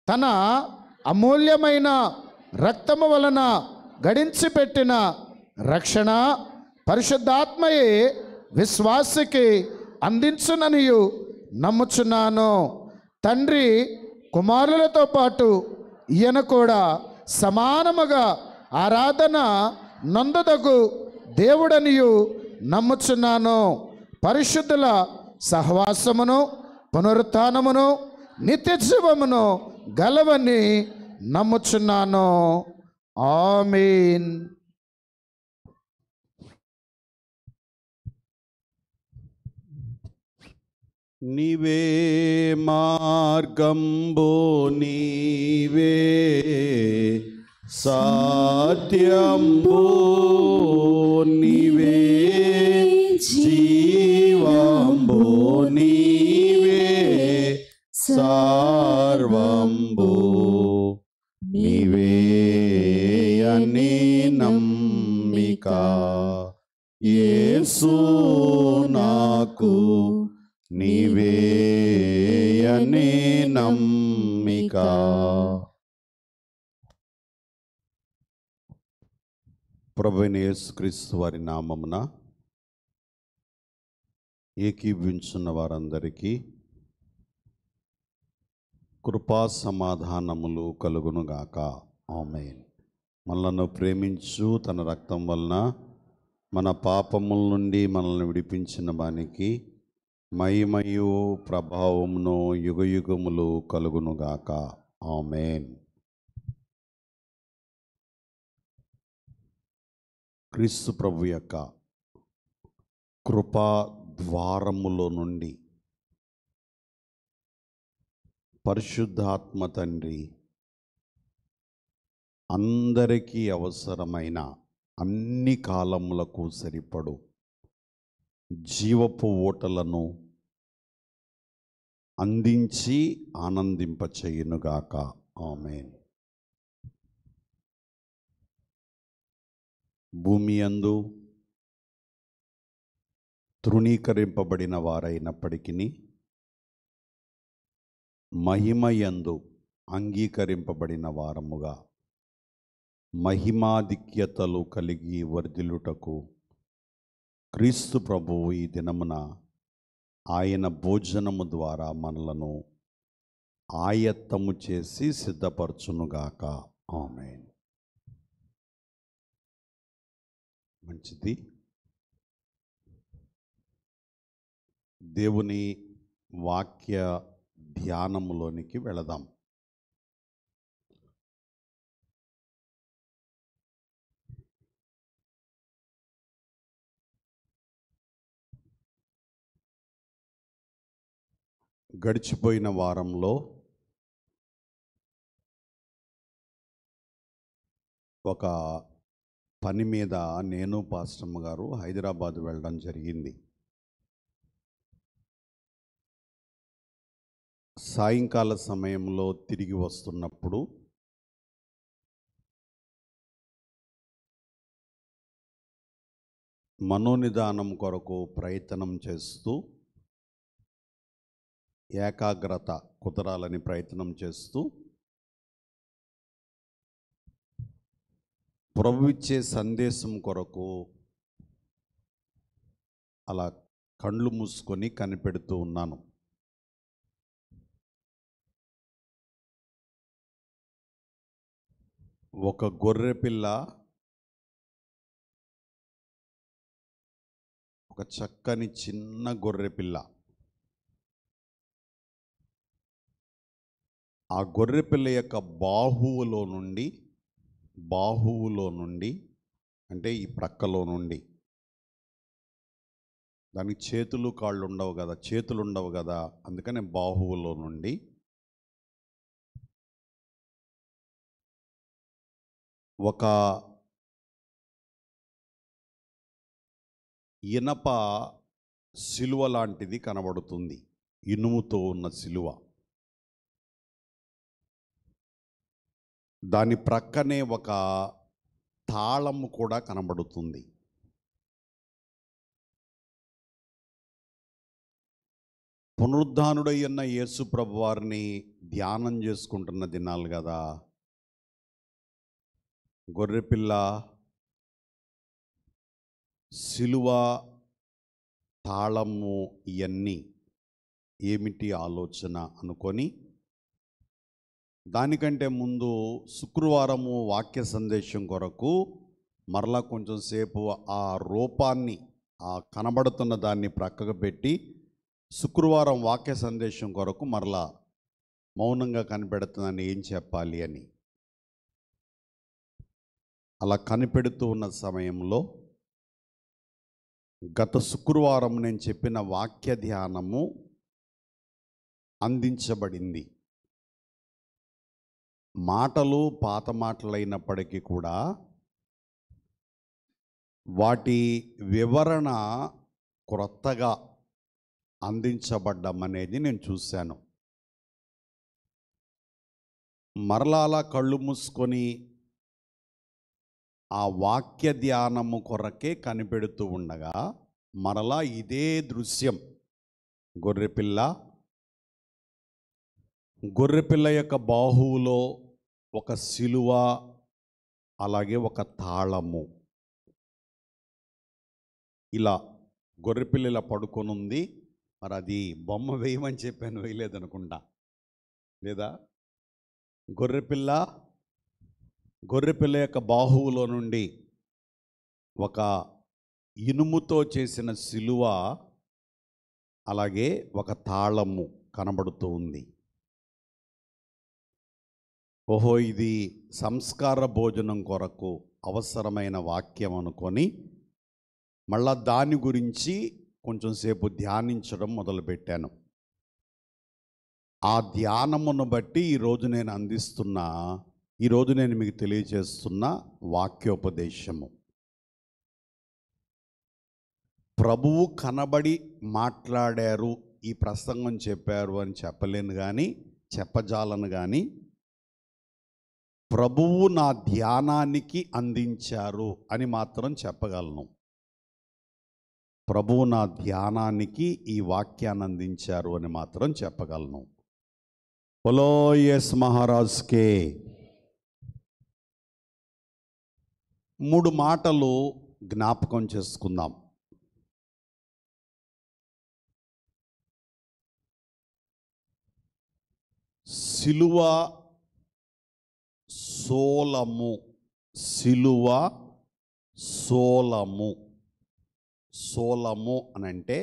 తన అమూల్యమైన రక్తము వలన గడించి పెట్టిన రక్షణ పరిశుద్ధాత్మయే విశ్వాసికి అందించుననియు నమ్ముచున్నాను. తండ్రి కుమారులతో పాటు ఈయన కూడా సమానముగా ఆరాధన నందదగు దేవుడనియు నమ్ముచున్నాను. పరిశుద్ధుల సహవాసమును పునరుత్థానమును నిత్య జీవమును గలవని నమ్ముచున్నాను. ఆమేన్. నీవే మార్గంబో నీవే సత్యంబో నీవే జీవంబో నీవే సర్వంబో నీవే అని నమ్మిక యేసు నాకు నీవే అని నమ్మిక. ప్రభువైన యేసుక్రీస్తు వారి నామమున ఏకీభవించున్న వారందరికీ కృపా సమాధానములు కలుగునుగాక. ఆమేన్. మనలను ప్రేమించు తన రక్తం వలన మన పాపముల నుండి మనల్ని విడిపించిన వానికి మహిమయు ప్రభావమును యుగయుగములు కలుగునుగాక. ఆమేన్. క్రీస్తు ప్రభు యొక్క కృపా ద్వారములో నుండి పరిశుద్ధాత్మ తండ్రి అందరికీ అవసరమైన అన్ని కాలములకు సరిపడు జీవపు ఓటలను అందించి ఆనందింపచేయునుగాక. ఆమేన్. భూమి యందు తృణీకరింపబడిన వారైనప్పటికీ మహిమయందు అంగీకరింపబడిన వారముగా మహిమాధిక్యతలు కలిగి వర్ధిల్లుటకు క్రీస్తు ప్రభువు ఈ దినమున ఆయన భోజనము ద్వారా మనలను ఆయత్తము చేసి సిద్ధపరచునుగాక. ఆమేన్. మంచిది. దేవుని వాక్య ధ్యానములోనికి వెళదాం. గడిచిపోయిన వారంలో ఒక పని మీద నేను పాస్టమ్మ గారు హైదరాబాద్ వెళ్ళడం జరిగింది. సాయంకాల సమయంలో తిరిగి వస్తున్నప్పుడు మనోనిదానం కొరకు ప్రయత్నం చేస్తూ ఏకాగ్రత కుదరాలని ప్రయత్నం చేస్తూ ప్రభు ఇచ్చే సందేశం కొరకు అలా కళ్ళు మూసుకొని కనిపెడుతూ ఉన్నాను. ఒక గొర్రె పిల్ల, ఒక చక్కని చిన్న గొర్రె పిల్ల. ఆ గొర్రె పిల్ల యొక్క బాహువులో నుండి అంటే ఈ ప్రక్కలో నుండి, దానికి చేతులు కాళ్ళు ఉండవు కదా, అందుకని బాహువులో నుండి ఒక ఇనప సిలువ లాంటిది కనబడుతుంది, ఇనుముతో ఉన్న సిలువ. దాని ప్రక్కనే ఒక తాళము కూడా కనబడుతుంది. పునరుద్ధానుడై ఉన్న యేసు ప్రభు వారిని ధ్యానం చేసుకుంటున్న దినాలు కదా. గొర్రెపిల్ల, సిలువ, తాళము, ఇవన్నీ ఏమిటి ఆలోచన అనుకొని, దానికంటే ముందు శుక్రవారము వాక్య సందేశం కొరకు మరలా కొంచెం సేపు ఆ రూపాన్ని, ఆ కనబడుతున్న దాన్ని ప్రక్కకు పెట్టి శుక్రవారం వాక్య సందేశం కొరకు మరలా మౌనంగా కనిపెడుతుందని ఏం చెప్పాలి అని అలా కనిపెడుతూ ఉన్న సమయంలో గత శుక్రవారం నేను చెప్పిన వాక్య ధ్యానము అందించబడింది. మాటలు పాత మాటలైనప్పటికీ కూడా వాటి వివరణ క్రొత్తగా అందించబడ్డం అనేది నేను చూశాను. మరలా అలా కళ్ళు మూసుకొని ఆ వాక్య ధ్యానము కొరకే కనిపెడుతూ ఉండగా మరలా ఇదే దృశ్యం, గొర్రెపిల్ల యొక్క బాహువులో ఒక సిలువ, అలాగే ఒక తాళము. ఇలా గొర్రెపిల్ల ఇలా పడుకొని ఉంది. మరి అది బొమ్మ వేయమని చెప్పాను, వేయలేదనుకుంటా, లేదా? గొర్రెపిల్ల యొక్క బాహువులో నుండి ఒక ఇనుముతో చేసిన సిలువ, అలాగే ఒక తాళము కనబడుతూ ఉంది. ఓహో, ఇది సంస్కార భోజనం కొరకు అవసరమైన వాక్యం అనుకొని మళ్ళా దాని గురించి కొంచెం సేపు ధ్యానించడం మొదలుపెట్టాను. ఆ ధ్యానమును బట్టి ఈరోజు నేను మీకు తెలియజేస్తున్న వాక్యోపదేశము, ప్రభువు కనబడి మాట్లాడారు, ఈ ప్రసంగం చెప్పారు అని చెప్పలేను కానీ, చెప్పజాలను కానీ, ప్రభువు నా ధ్యానానికి అందించారు అని మాత్రం చెప్పగలను. ప్రభువు నా ధ్యానానికి ఈ వాక్యాన్ని అందించారు అని మాత్రం చెప్పగలను. బోలో యేసు మహారాజ్కే. 3 మాటలు జ్ఞాపకం చేసుకుందాం. సిలువ, సోలము. సిలువ, సోలము. సోలము అనంటే,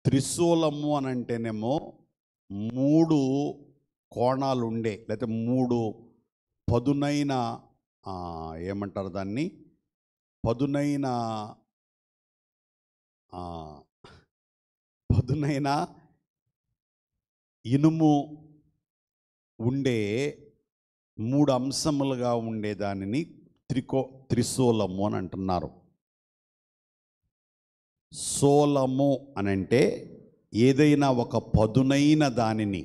త్రిశూలము అనంటేనేమో 3 కోణాలు ఉండే, లేకపోతే 3 పదునైన, ఏమంటారు దాన్ని, పదునైన ఇనుము ఉండే 3 అంశములుగా ఉండే దానిని త్రిశూలము అని అంటున్నారు. సోలము అనంటే ఏదైనా ఒక పదునైన దానిని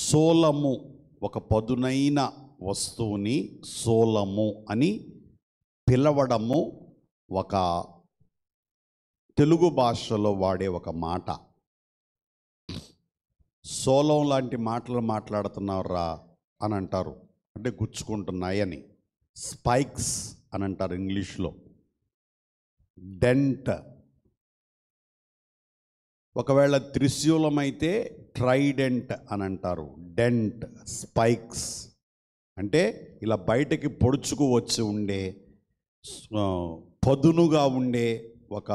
సోలము, ఒక పదునైన వస్తువుని సోలము అని పిలవడము ఒక తెలుగు భాషలో వాడే ఒక మాట. సోలం లాంటి మాటలు మాట్లాడుతున్నావురా అని అంటారు, అంటే గుచ్చుకుంటున్నాయని. స్పైక్స్ అని అంటారు ఇంగ్లీష్లో. డెంట్, ఒకవేళ త్రిశూలం అయితే ట్రైడెంట్ అని అంటారు. డెంట్, స్పైక్స్ అంటే ఇలా బయటకి పొడుచుకు వచ్చి ఉండే, పదునుగా ఉండే, ఒక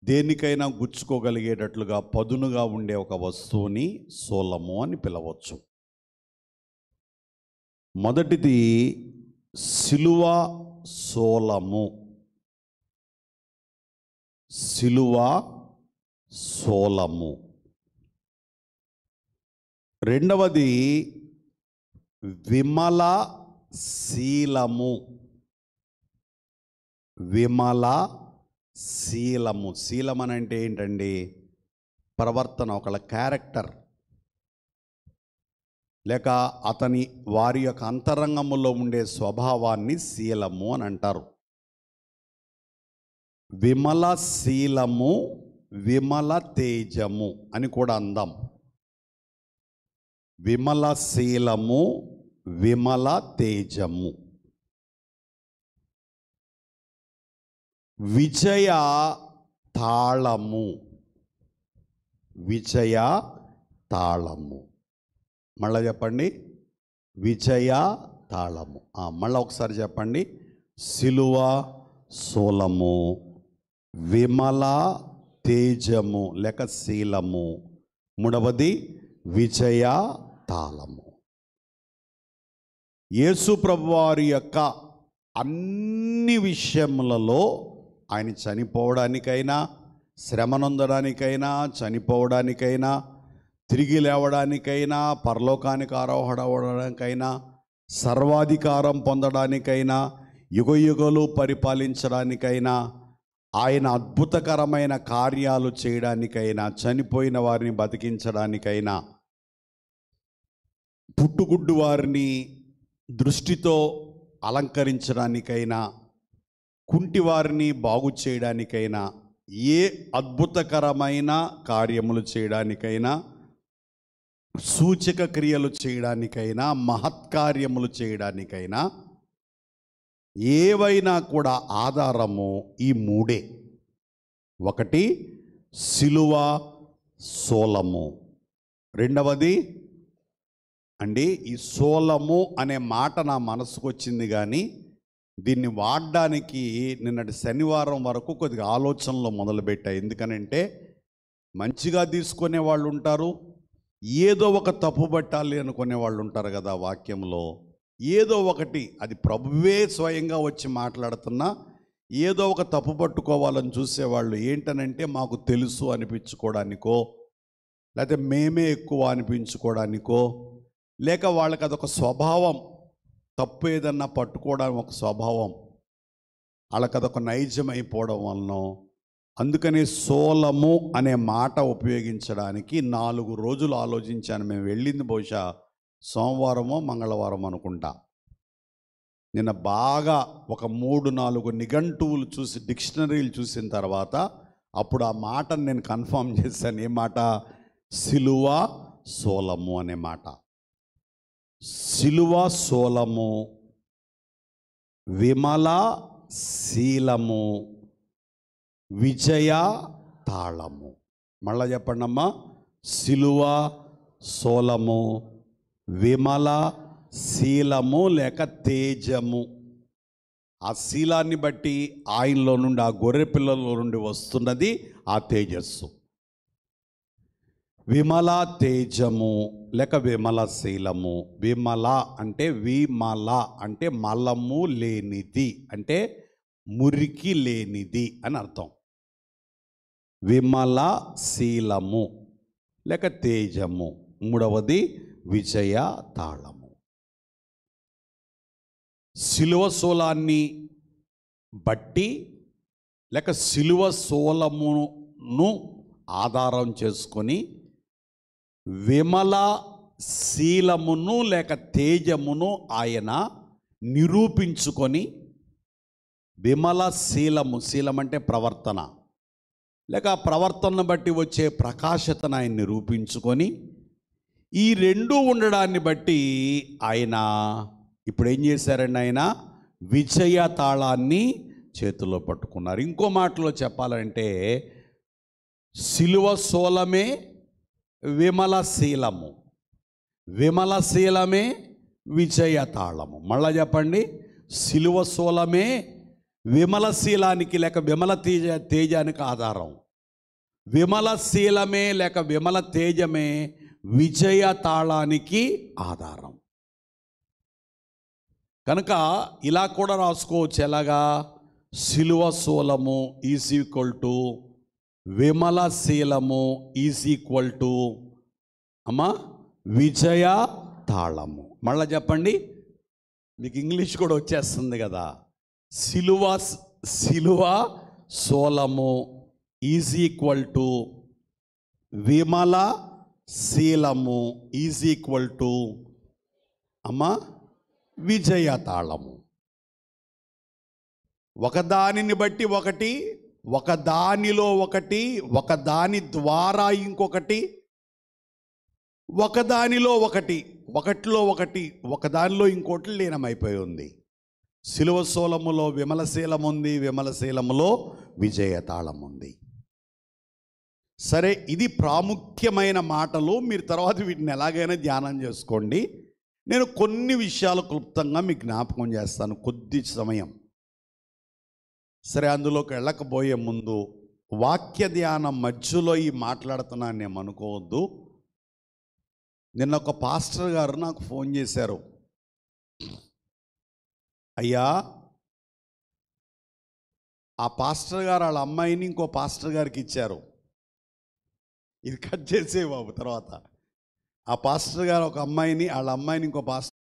దేనికైనా గుచ్చుకోగలిగేటట్లుగా పదునుగా ఉండే ఒక వస్తువుని సోలము అని పిలవచ్చు. మొదటిది సిలువ సోలము. సిలువ సోలము. రెండవది విమల శీలము. విమల శీలము. శీలం అని అంటే ఏంటండి? ప్రవర్తన, ఒకళ్ళ క్యారెక్టర్, లేక వారి యొక్క అంతరంగములో ఉండే స్వభావాన్ని శీలము అని అంటారు. విమల శీలము, విమల తేజము అని కూడా అందాం. విమల శీలము, విమల తేజము. విజయ తాళము. విజయ తాళము. మళ్ళా చెప్పండి, విజయ తాళము. మళ్ళీ ఒకసారి చెప్పండి. సిలువ సోలము, విమల తేజము లేక శీలము, మూడవది విజయ తాళము. యేసు ప్రభువారి యొక్క అన్ని విషయములలో ఆయన చనిపోవడానికైనా, శ్రమనొందడానికైనా, చనిపోవడానికైనా, తిరిగి లేవడానికైనా, పరలోకానికి ఆరోహణవడానికైనా, సర్వాధికారం పొందడానికైనా, యుగయుగలు పరిపాలించడానికైనా, ఆయన అద్భుతకరమైన కార్యాలు చేయడానికైనా, చనిపోయిన వారిని బతికించడానికైనా, పుట్టుగుడ్డు వారిని దృష్టితో అలంకరించడానికైనా, కుంటి వారిని బాగు చేయడానికైనా, ఏ అద్భుతకరమైన కార్యములు చేయడానికైనా, సూచక క్రియలు చేయడానికైనా, మహత్కార్యములు చేయడానికైనా, ఏవైనా కూడా ఆధారము ఈ మూడే. ఒకటి సిలువ సోలము, రెండవది అండి ఈ సోలము అనే మాట నా మనసుకు వచ్చింది, కానీ దీన్ని వాడడానికి నిన్నటి శనివారం వరకు కొద్దిగా ఆలోచనలో మొదలుపెట్టాయి. ఎందుకనంటే మంచిగా తీసుకునే వాళ్ళు ఉంటారు, ఏదో ఒక తప్పు పట్టాలి అనుకునే వాళ్ళు ఉంటారు కదా. వాక్యంలో ఏదో ఒకటి, అది ప్రభువే స్వయంగా వచ్చి మాట్లాడుతున్నా ఏదో ఒక తప్పు పట్టుకోవాలని చూసేవాళ్ళు. ఏంటనంటే మాకు తెలుసు అనిపించుకోవడానికో, లేకపోతే మేమే ఎక్కువ అనిపించుకోవడానికో, లేక వాళ్ళకి అదొక స్వభావం, తప్పు ఏదన్నా పట్టుకోవడం ఒక స్వభావం, వాళ్ళకి అదొక నైజం అయిపోవడం వలన, అందుకని సోలము అనే మాట ఉపయోగించడానికి 4 రోజులు ఆలోచించాను. మేము వెళ్ళింది బహుశా సోమవారమో మంగళవారం అనుకుంటా. నిన్న బాగా ఒక 3-4 నిఘంటువులు చూసి, డిక్షనరీలు చూసిన తర్వాత అప్పుడు ఆ మాటను నేను కన్ఫర్మ్ చేశాను. ఏ మాట? సిలువ సోలము అనే మాట. సిలువ సోలము, విమల శీలము, విజయ తాళము. మళ్ళా చెప్పండి అమ్మా. సిలువ సోలము, విమల శీలము లేక తేజము. ఆ శీలాన్ని బట్టి ఆయనలో నుండి, ఆ గొర్రె పిల్లల నుండి వస్తున్నది ఆ తేజస్సు. విమల తేజము లేక విమల శీలము. విమల అంటే, విమల అంటే మలము లేనిది, అంటే మురికి లేనిది అని అర్థం. విమల శీలము లేక తేజము. మూడవది విజయ తాళము. సిలువ సోలాన్ని బట్టి లేక సిలువ సోలమును ఆధారం చేసుకొని విమల శీలమును లేక తేజమును ఆయన నిరూపించుకొని, విమల శీలము, శీలం అంటే ప్రవర్తన, లేక ఆ ప్రవర్తనను బట్టి వచ్చే ప్రకాశతను ఆయన నిరూపించుకొని ఈ రెండు ఉండడాన్ని బట్టి ఆయన ఇప్పుడు ఏం చేశారండి, ఆయన విజయ తాళాన్ని చేతిలో పట్టుకున్నారు. ఇంకో మాటలో చెప్పాలంటే సిలువ సోలమే విమలశీలము, విమలశీలమే విజయ తాళము. మళ్ళా చెప్పండి, సిలువ సోలమే విమలశీలానికి లేక విమల తేజానికి ఆధారం, విమలశీలమే లేక విమల తేజమే విజయ తాళానికి ఆధారం. కనుక ఇలా కూడా రాసుకోవచ్చు, ఎలాగా? సిలువ సోలము ఈజ్ ఈక్వల్ టు విమలశీలము ఈజ్ ఈక్వల్ టు అమ్మా విజయ తాళము. మళ్ళా చెప్పండి, మీకు ఇంగ్లీష్ కూడా వచ్చేస్తుంది కదా. సిలువ సోలము ఈజ్ ఈక్వల్ టు విమల శీలము ఈజ్ ఈక్వల్ టు అమ్మా విజయ తాళము. ఒకదానిని బట్టి ఒకటి, ఒకదానిలో ఒకటి, ఒకదాని ద్వారా ఇంకొకటి, ఒకదానిలో ఒకటి, ఒకటిలో ఒకటి, ఒకదానిలో ఇంకోటి లీనమైపోయి ఉంది. సిలువ సోలములో విమలశీలం ఉంది, విమలశీలములో విజయతాళం ఉంది. సరే, ఇది ప్రాముఖ్యమైన మాటలు. మీరు తర్వాత వీటిని ఎలాగైనా ధ్యానం చేసుకోండి. నేను కొన్ని విషయాలు క్లుప్తంగా మీకు జ్ఞాపకం చేస్తాను కొద్ది సమయం. సరే, అందులోకి వెళ్ళకపోయే ముందు వాక్య ధ్యానం మధ్యలో ఈ మాట్లాడుతున్నాను నేను అనుకోవద్దు. నిన్న ఒక పాస్టర్ గారు నాకు ఫోన్ చేశారు. అయ్యా, ఆ పాస్టర్ గారు వాళ్ళ అమ్మాయిని ఇంకో పాస్టర్ గారికి ఇచ్చారు. ఇది కట్ చేసే బాబు తర్వాత. ఆ పాస్టర్ గారు ఒక అమ్మాయిని, వాళ్ళ అమ్మాయిని ఇంకో పాస్టర్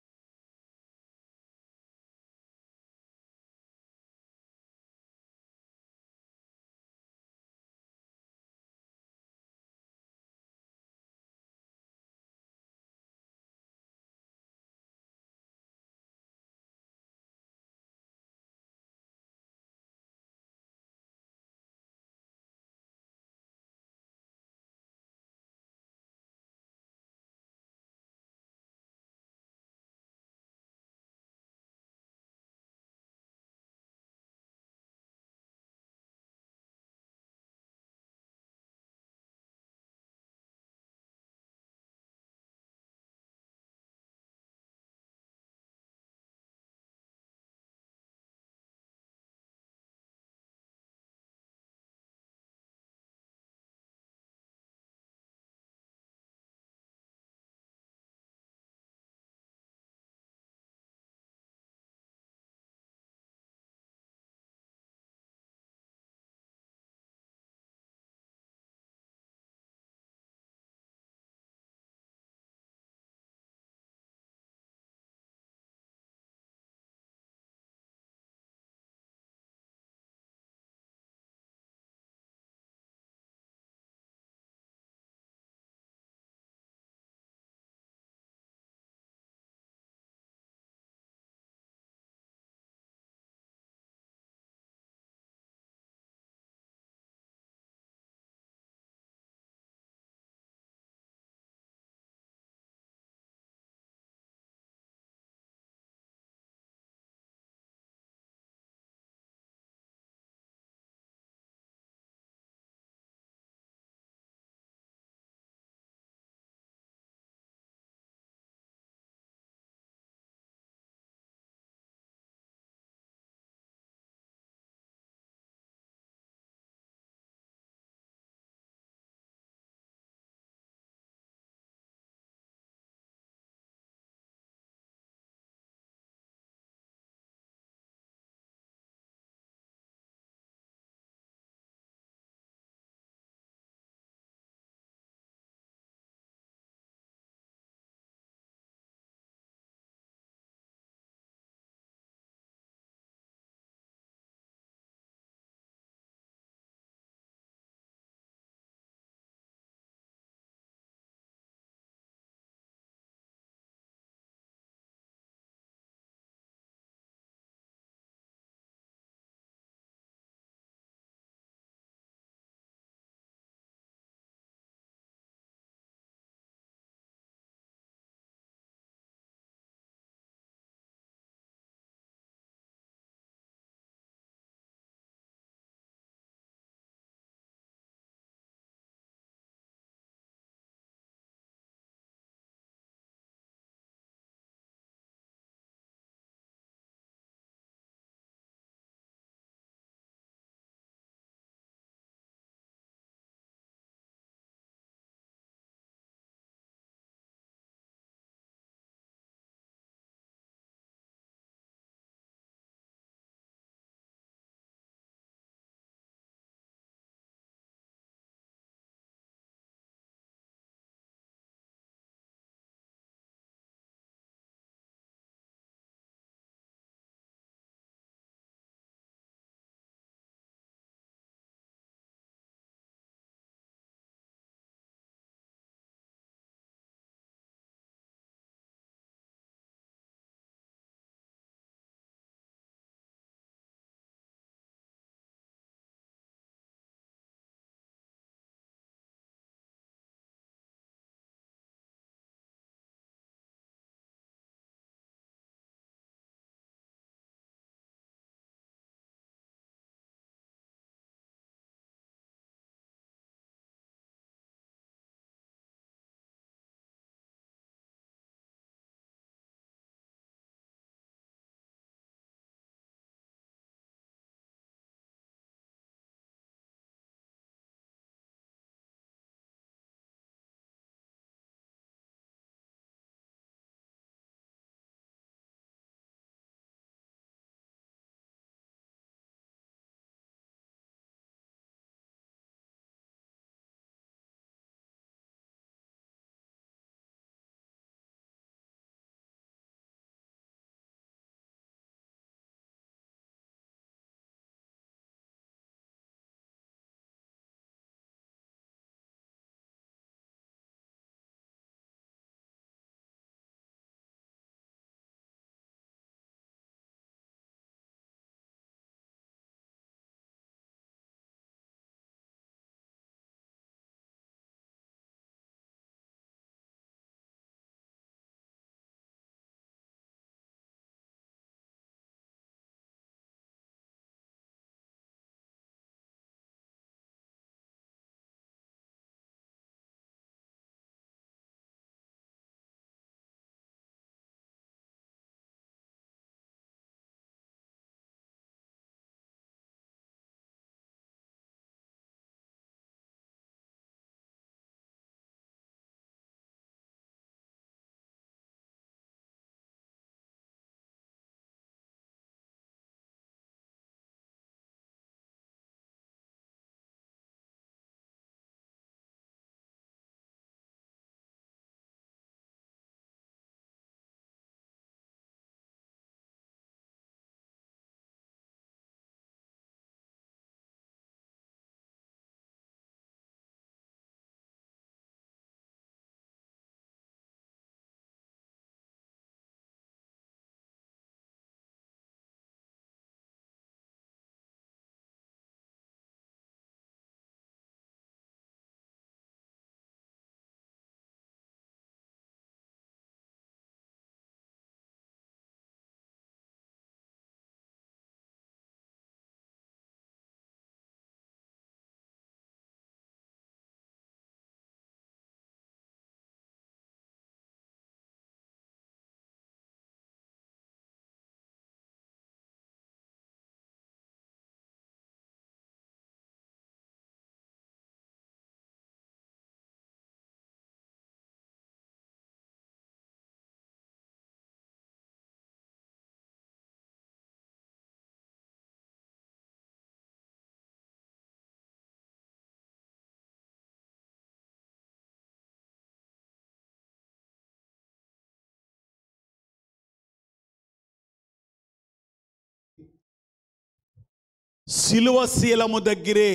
శిలువ శీలము దగ్గరే.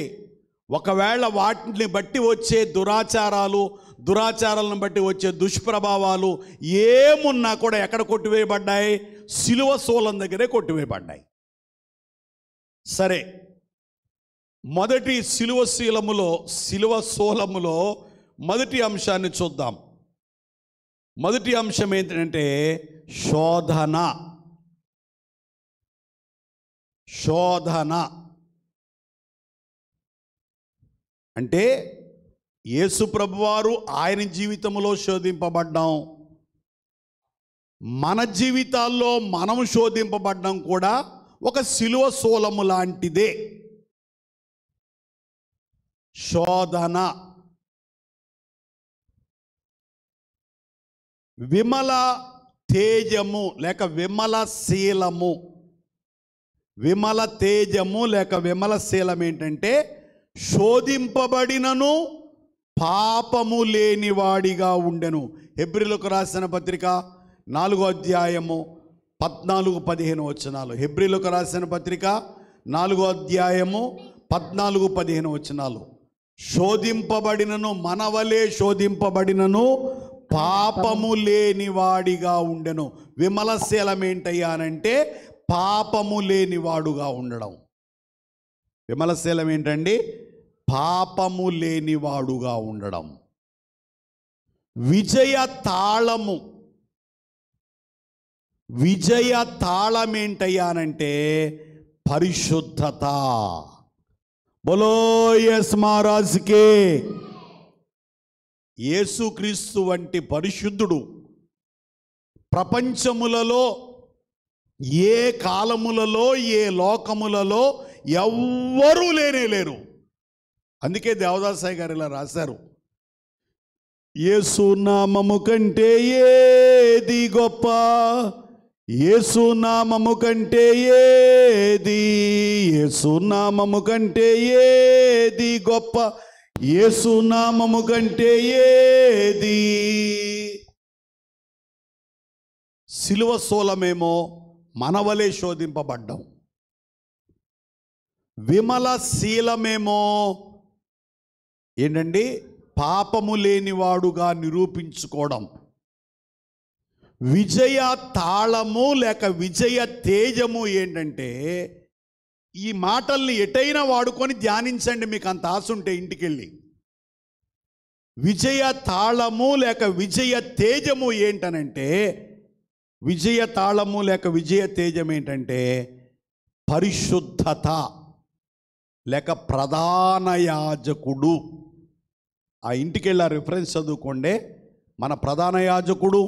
ఒకవేళ వాటిని బట్టి వచ్చే దురాచారాలను బట్టి వచ్చే దుష్ప్రభావాలు ఏమున్నా కూడా ఎక్కడ కొట్టివేయబడ్డాయి? శిలువ శూలం దగ్గరే కొట్టివేయబడ్డాయి. సరే, మొదటి శిలువ శూలములో మొదటి అంశాన్ని చూద్దాం. మొదటి అంశం ఏంటంటే శోధన. అంటే యేసు ప్రభువారు ఆయన జీవితంలో శోధింపబడ్డాం, మన జీవితాల్లో మనం శోధింపబడ్డం కూడా ఒక శిలువ శూలము లాంటిదే. శోధన. విమల తేజము లేక విమల శీలము. విమల తేజము లేక విమల శీలం ఏంటంటే శోధింపబడినను పాపము లేనివాడిగా ఉండెను. హెబ్రీలకు రాసిన పత్రిక 4వ అధ్యాయము 14-15 వచనాలు. హెబ్రీలకు రాసిన పత్రిక 4వ అధ్యాయము 14-15 వచనాలు. శోధింపబడినను, మనవలే శోధింపబడినను పాపము లేనివాడిగా ఉండెను. విమలశీలం ఏంటయ్యానంటే పాపము లేనివాడుగా ఉండడం. విమలశీలం ఏంటండి? పాపము లేనివాడుగా ఉండడం. విజయ తాళం ఏంటయ్యానంటే పరిశుద్ధత. బోలో యేసు మహారాజుకే. యేసుక్రీస్తు వంటి పరిశుద్ధుడు ప్రపంచములలో ఏ కాలములలో ఏ లోకములలో ఎవ్వరూ లేరు. అందుకే దేవదాసాయి గారు ఇలా రాశారు, యేసు నామము కంటే ఏది గొప్ప, యేసు నామము కంటే ఏది, యేసు నామము కంటే ఏది గొప్ప, యేసు నామము కంటే ఏది. శిలువ శూలమేమో మనవలే శోధింపబడ్డం, విమల శీలమేమో ఏంటండి? పాపము లేనివాడుగా నిరూపించుకోవడం. విజయ తాళము లేక విజయ తేజము ఏంటంటే, ఈ మాటల్ని ఎటైనా వాడుకొని ధ్యానించండి, మీకు అంత ఆశ ఉంటే ఇంటికెళ్ళి. విజయ తాళము లేక విజయ తేజము ఏంటనంటే, విజయ తాళము లేక విజయ తేజం ఏంటంటే పరిశుద్ధత లేక ప్రధాన యాజకుడు. ఆ ఇంటికెళ్ళి ఆ రిఫరెన్స్ చదువుకోండి. మన ప్రధాన యాజకుడు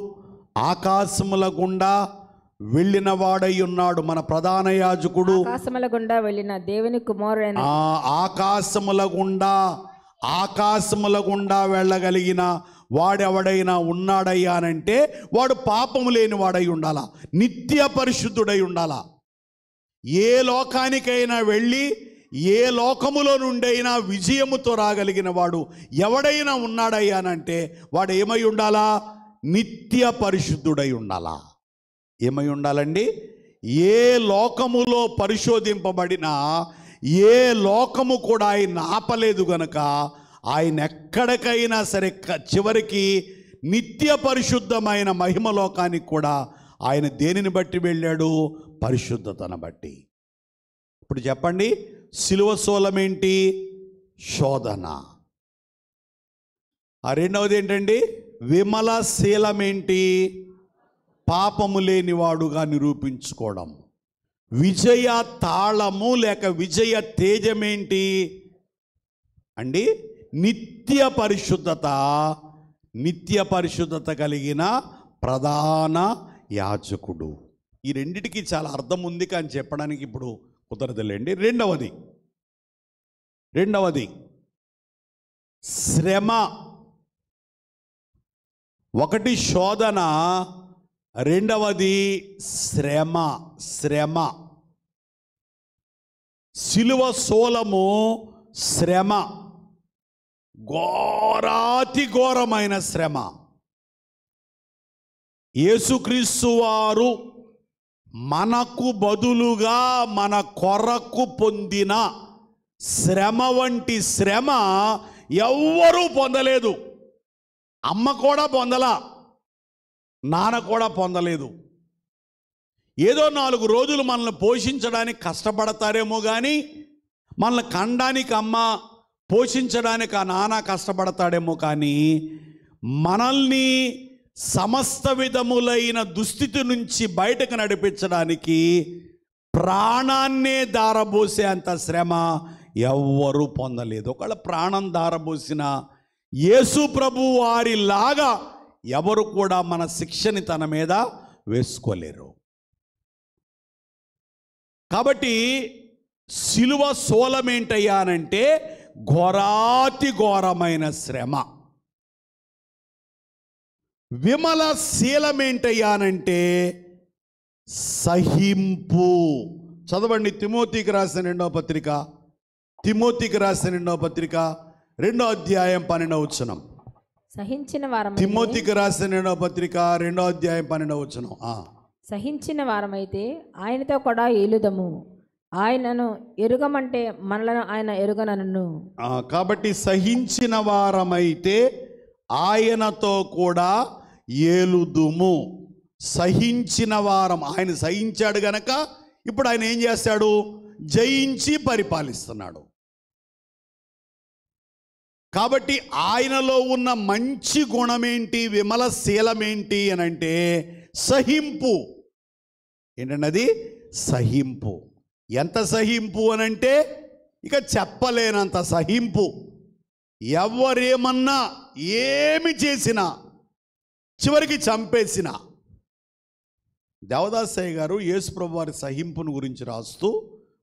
ఆకాశముల గుండా వెళ్ళిన వాడై ఉన్నాడు. మన ప్రధాన యాజకుడు ఆకాశముల గుండా వెళ్ళిన దేవుని కుమారుడైన, ఆకాశముల గుండా వెళ్ళగలిగిన వాడెవడైనా ఉన్నాడయ్యానంటే వాడు పాపము లేని వాడై ఉండాలా, నిత్య పరిశుద్ధుడై ఉండాలా. ఏ లోకానికైనా వెళ్ళి ఏ లోకములో నుండైనా విజయముతో రాగలిగిన వాడు ఎవడైనా ఉన్నాడయ్యానంటే వాడు ఏమై ఉండాలా? నిత్య పరిశుద్ధుడై ఉండాలా. ఏమై ఉండాలండి? ఏ లోకములో పరిశోధింపబడినా ఏ లోకము కూడా ఆయన ఆపలేదు గనక ఆయన ఎక్కడికైనా సరే చివరికి నిత్య పరిశుద్ధమైన మహిమలోకానికి కూడా ఆయన దేనిని బట్టి వెళ్ళాడు? పరిశుద్ధతను బట్టి. ఇప్పుడు చెప్పండి, శిలువ శూలమేంటి? శోధన. ఆ రెండవది ఏంటండి? విమల శీలమేంటి? పాపము లేనివాడుగా నిరూపించుకోవడం. విజయ తాళము లేక విజయ తేజమేంటి అండి? నిత్య పరిశుద్ధత కలిగిన ప్రధాన యాజకుడు. ఈ రెండిటికి చాలా అర్థం ఉంది కానీ చెప్పడానికి ఇప్పుడు కుదరదులేండి. రెండవది శ్రమ. ఒకటి శోధన, రెండవది శ్రమ. శిలువ శూలము శ్రమ, ఘోరాతి ఘోరమైన శ్రమ. యేసుక్రీస్తు వారు మనకు బదులుగా మన కొరకు పొందిన శ్రమ వంటి శ్రమ ఎవ్వరూ పొందలేదు. అమ్మ కూడా పొందలా, నాన్న కూడా పొందలేదు. ఏదో 4 రోజులు మనల్ని పోషించడానికి కష్టపడతారేమో కానీ, మనల్ని కనడానికి అమ్మ, పోషించడానికి ఆ నాన్న కష్టపడతాడేమో కానీ, మనల్ని సమస్త విధములైన దుస్థితి నుంచి బయటకు నడిపించడానికి ప్రాణాన్నే దారబోసే అంత శ్రమ ఎవ్వరూ పొందలేదు. ఒకవేళ ప్రాణం దారబోసిన యేసు ప్రభు వారిలాగా ఎవరు కూడా మన శిక్షని తన మీద వేసుకోలేరు. కాబట్టి సిలువ సోలమేంటయ్యానంటే ఘోరాతి ఘోరమైన శ్రమ. విమల శీలమేంటయ్యానంటే సహింపు. చదవండి, తిమోతికి రాసిన 2వ పత్రిక, తిమోతికి రాసిన 2వ పత్రిక 2వ అధ్యాయం 12వ వచనం. సహించిన వారం తిమోతికి రాసిన 2వ పత్రిక 2వ అధ్యాయం 12వ వచనం. సహించిన వారమైతే ఆయనతో కూడా ఏలుదము, ఆయనను ఎరుగమంటే మనలను ఆయన ఎరుగనను. కాబట్టి సహించిన వారమైతే ఆయనతో కూడా ఏలుదుము. సహించిన వారం, ఆయన సహించాడు గనక ఇప్పుడు ఆయన ఏం చేస్తాడు? జయించి పరిపాలిస్తున్నాడు. కాబట్టి ఆయనలో ఉన్న మంచి గుణమేంటి, విమల శీలమేంటి అని అంటే సహింపు. ఏంటన్నది? సహింపు. ఎంత సహింపు అనంటే ఇక చెప్పలేనంత సహింపు. ఎవరేమన్నా ఏమి చేసినా, చివరికి చంపేసినా. దేవదాసయ్య గారు యేసుప్రభు వారి సహింపును గురించి రాస్తూ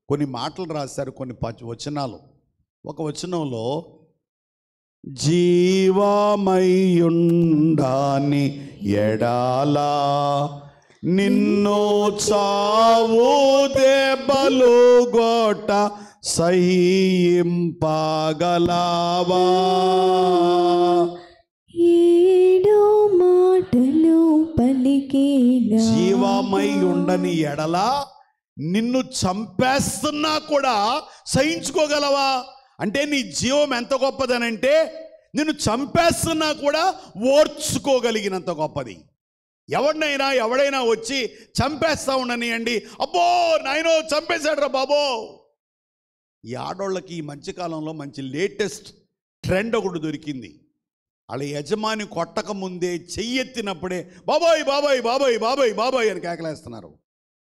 కొన్ని మాటలు రాశారు, కొన్ని వచనాలు. ఒక వచనంలో జీవమయ్యుండాని ఎడాలా నిన్ను చావు దెబ్బలు గొట్ట సహింపగలవా. 7 మాటలు పలికేలా జీవమై ఉండని ఎడల నిన్ను చంపేస్తున్నా కూడా సహించుకోగలవా? అంటే నీ జీవం ఎంత గొప్పదనంటే నిన్ను చంపేస్తున్నా కూడా ఓర్చుకోగలిగినంత గొప్పది. ఎవడైనా వచ్చి చంపేస్తా ఉండనియండి, అబ్బో నాయనో చంపేశాడు రా బాబో. ఈ ఆడోళ్ళకి ఈ మధ్యకాలంలో మంచి లేటెస్ట్ ట్రెండ్ ఒకటి దొరికింది. వాళ్ళ యజమాని కొట్టక ముందే చెయ్యెత్తినప్పుడే బాబాయ్ బాబాయ్ బాబాయ్ బాబాయ్ బాబాయ్ అని కేకలేస్తున్నారు.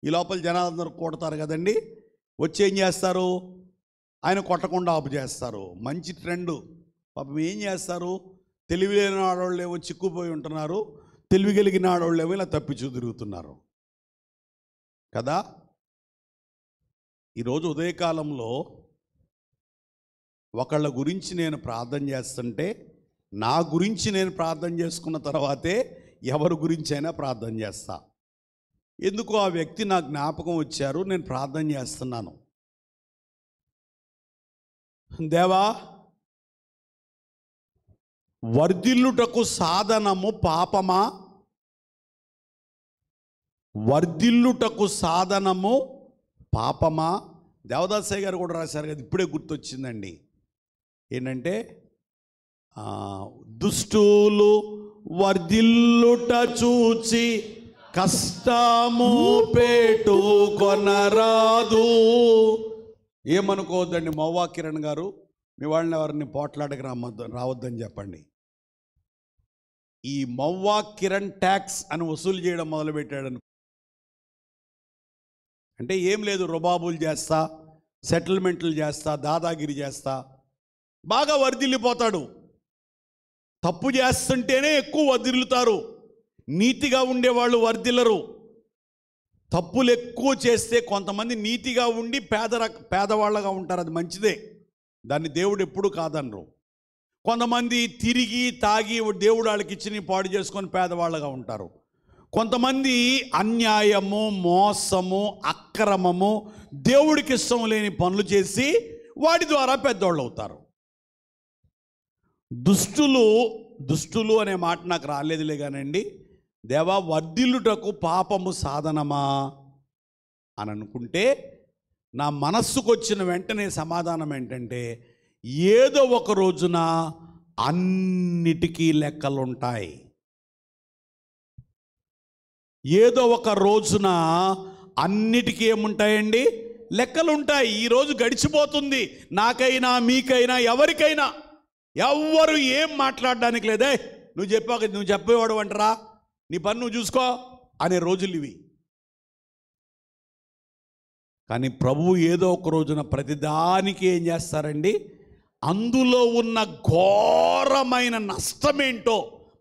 ఈ లోపల జనాలందరూ కొడతారు కదండి, వచ్చి ఏం చేస్తారు? ఆయన కొట్టకుండా ఆపు చేస్తారు. మంచి ట్రెండు. పాపం ఏం చేస్తారు? తెలివి లేని ఆడవాళ్ళేమో చిక్కుపోయి ఉంటున్నారు, తెలివి కలిగిన ఆడవాళ్ళేమో ఇలా తప్పించు తిరుగుతున్నారు కదా. ఈరోజు ఉదయకాలంలో ఒకళ్ళ గురించి నేను ప్రార్థన చేస్తుంటే, నా గురించి నేను ప్రార్థన చేసుకున్న తర్వాతే ఎవరి గురించి అయినా ప్రార్థన చేస్తా. ఎందుకు ఆ వ్యక్తి నా జ్ఞాపకం వచ్చారు, నేను ప్రార్థన చేస్తున్నాను. దేవా, వర్ధిల్లుటకు సాధనము పాపమా? వర్ధిల్లుటకు సాధనము పాపమా? దేవదాసయ్య గారు కూడా రాశారు కదా, ఇప్పుడే గుర్తొచ్చిందండి. ఏంటంటే దుష్టులు వర్ధిల్లుట చూచి కష్టము పెట్టుకొనరాదు. ఏమనుకోవద్దండి, మవ్వా కిరణ్ గారు, మీ వాళ్ళని ఎవరిని పోట్లాడక రావద్దని చెప్పండి. ఈ మవ్వా కిరణ్ ట్యాక్స్ అని వసూలు చేయడం మొదలుపెట్టాడు. అంటే ఏం లేదు, రుబాబులు చేస్తా, సెటిల్మెంట్లు చేస్తా, దాదాగిరి చేస్తా, బాగా వర్ధిల్లిపోతాడు. తప్పు చేస్తుంటేనే ఎక్కువ వర్ధిల్లుతారు. నీతిగా ఉండేవాళ్ళు వర్ధిల్లరు. తప్పులు ఎక్కువ చేస్తే కొంతమంది నీతిగా ఉండి పేదవాళ్ళగా ఉంటారు, అది మంచిదే, దాన్ని దేవుడు ఎప్పుడు కాదనరు. కొంతమంది తిరిగి తాగి దేవుడు వాళ్ళకి ఇచ్చి పాడు చేసుకొని పేదవాళ్ళగా ఉంటారు. కొంతమంది అన్యాయము, మోసము, అక్రమము, దేవుడికి ఇష్టం లేని పనులు చేసి వాటి ద్వారా పెద్దవాళ్ళు అవుతారు. దుష్టులు అనే మాట నాకు రాలేదులే కానండి. దేవా, వర్ధిల్లుటకు పాపము సాధనమా అని అనుకుంటే నా మనస్సుకు వచ్చిన వెంటనే సమాధానం ఏంటంటే, ఏదో ఒక రోజున అన్నిటికీ లెక్కలుంటాయి. ఏదో ఒక రోజున అన్నిటికీ ఏముంటాయండి? లెక్కలుంటాయి. ఈరోజు గడిచిపోతుంది, నాకైనా మీకైనా ఎవరికైనా. ఎవ్వరు ఏం మాట్లాడడానికి లేదే, నువ్వు చెప్పేవాడు అంటరా, నీ పని నువ్వు చూసుకో అనే రోజులు ఇవి. కానీ ప్రభువు ఏదో ఒక రోజున ప్రతిదానికి ఏం చేస్తారండి? అందులో ఉన్న ఘోరమైన నష్టమేంటో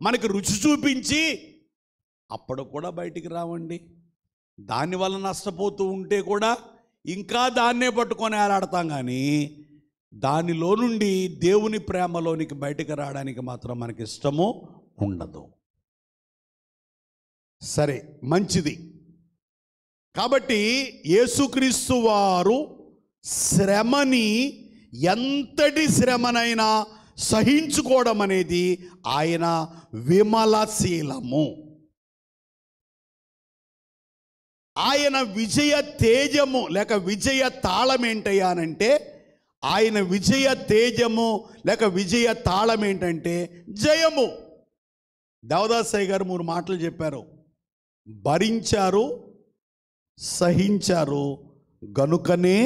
మనకి రుచి చూపించి అప్పుడు కూడా బయటికి రావండి. దానివల్ల నష్టపోతూ ఉంటే కూడా ఇంకా దాన్నే పట్టుకొని ఏలాడతాం. కానీ దానిలో నుండి దేవుని ప్రేమలోనికి బయటికి రావడానికి మాత్రం మనకి ఇష్టము ఉండదు. సరే, మంచిది. కాబట్టి యేసుక్రీస్తు వారు శ్రమని, ఎంతటి శ్రమనైనా సహించుకోవడం అనేది ఆయన విమలశీలము. ఆయన విజయ తేజము లేక విజయ తాళం ఏంటయ్యానంటే, ఆయన విజయ తేజము లేక విజయ తాళం ఏంటంటే జయము. దేవదాసయ్య గారు 3 మాటలు చెప్పారు. భరించారు, సహించారు, గనుకనే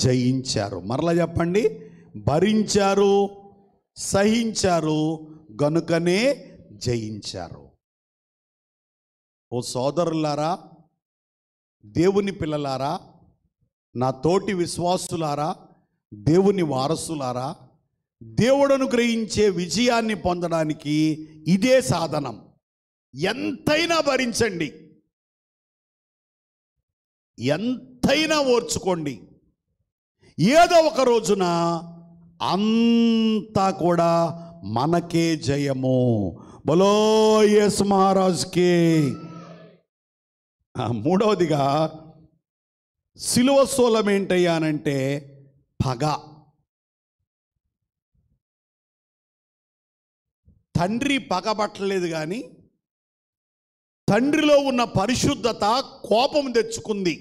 జయించారు. మరలా చెప్పండి. భరించారు, సహించారు, గనుకనే జయించారు. ఓ సోదరులారా, దేవుని పిల్లలారా, నా తోటి విశ్వాసులారా, దేవుని వారసులారా, దేవుడు అనుగ్రహించే విజయాన్ని పొందడానికి ఇదే సాధనం. ఎంతైనా భరించండి, ఎంతైనా ఓర్చుకోండి. ఏదో ఒక రోజున అంతా కూడా మనకే జయము. బలో యేసు మహారాజ్కి. మూడవదిగా సిలువ శూలం ఏంటయ్యానంటే పగ. తండ్రి పగబట్టలేదు, కానీ తండ్రిలో ఉన్న పరిశుద్ధత కోపం తెచ్చుకుంది.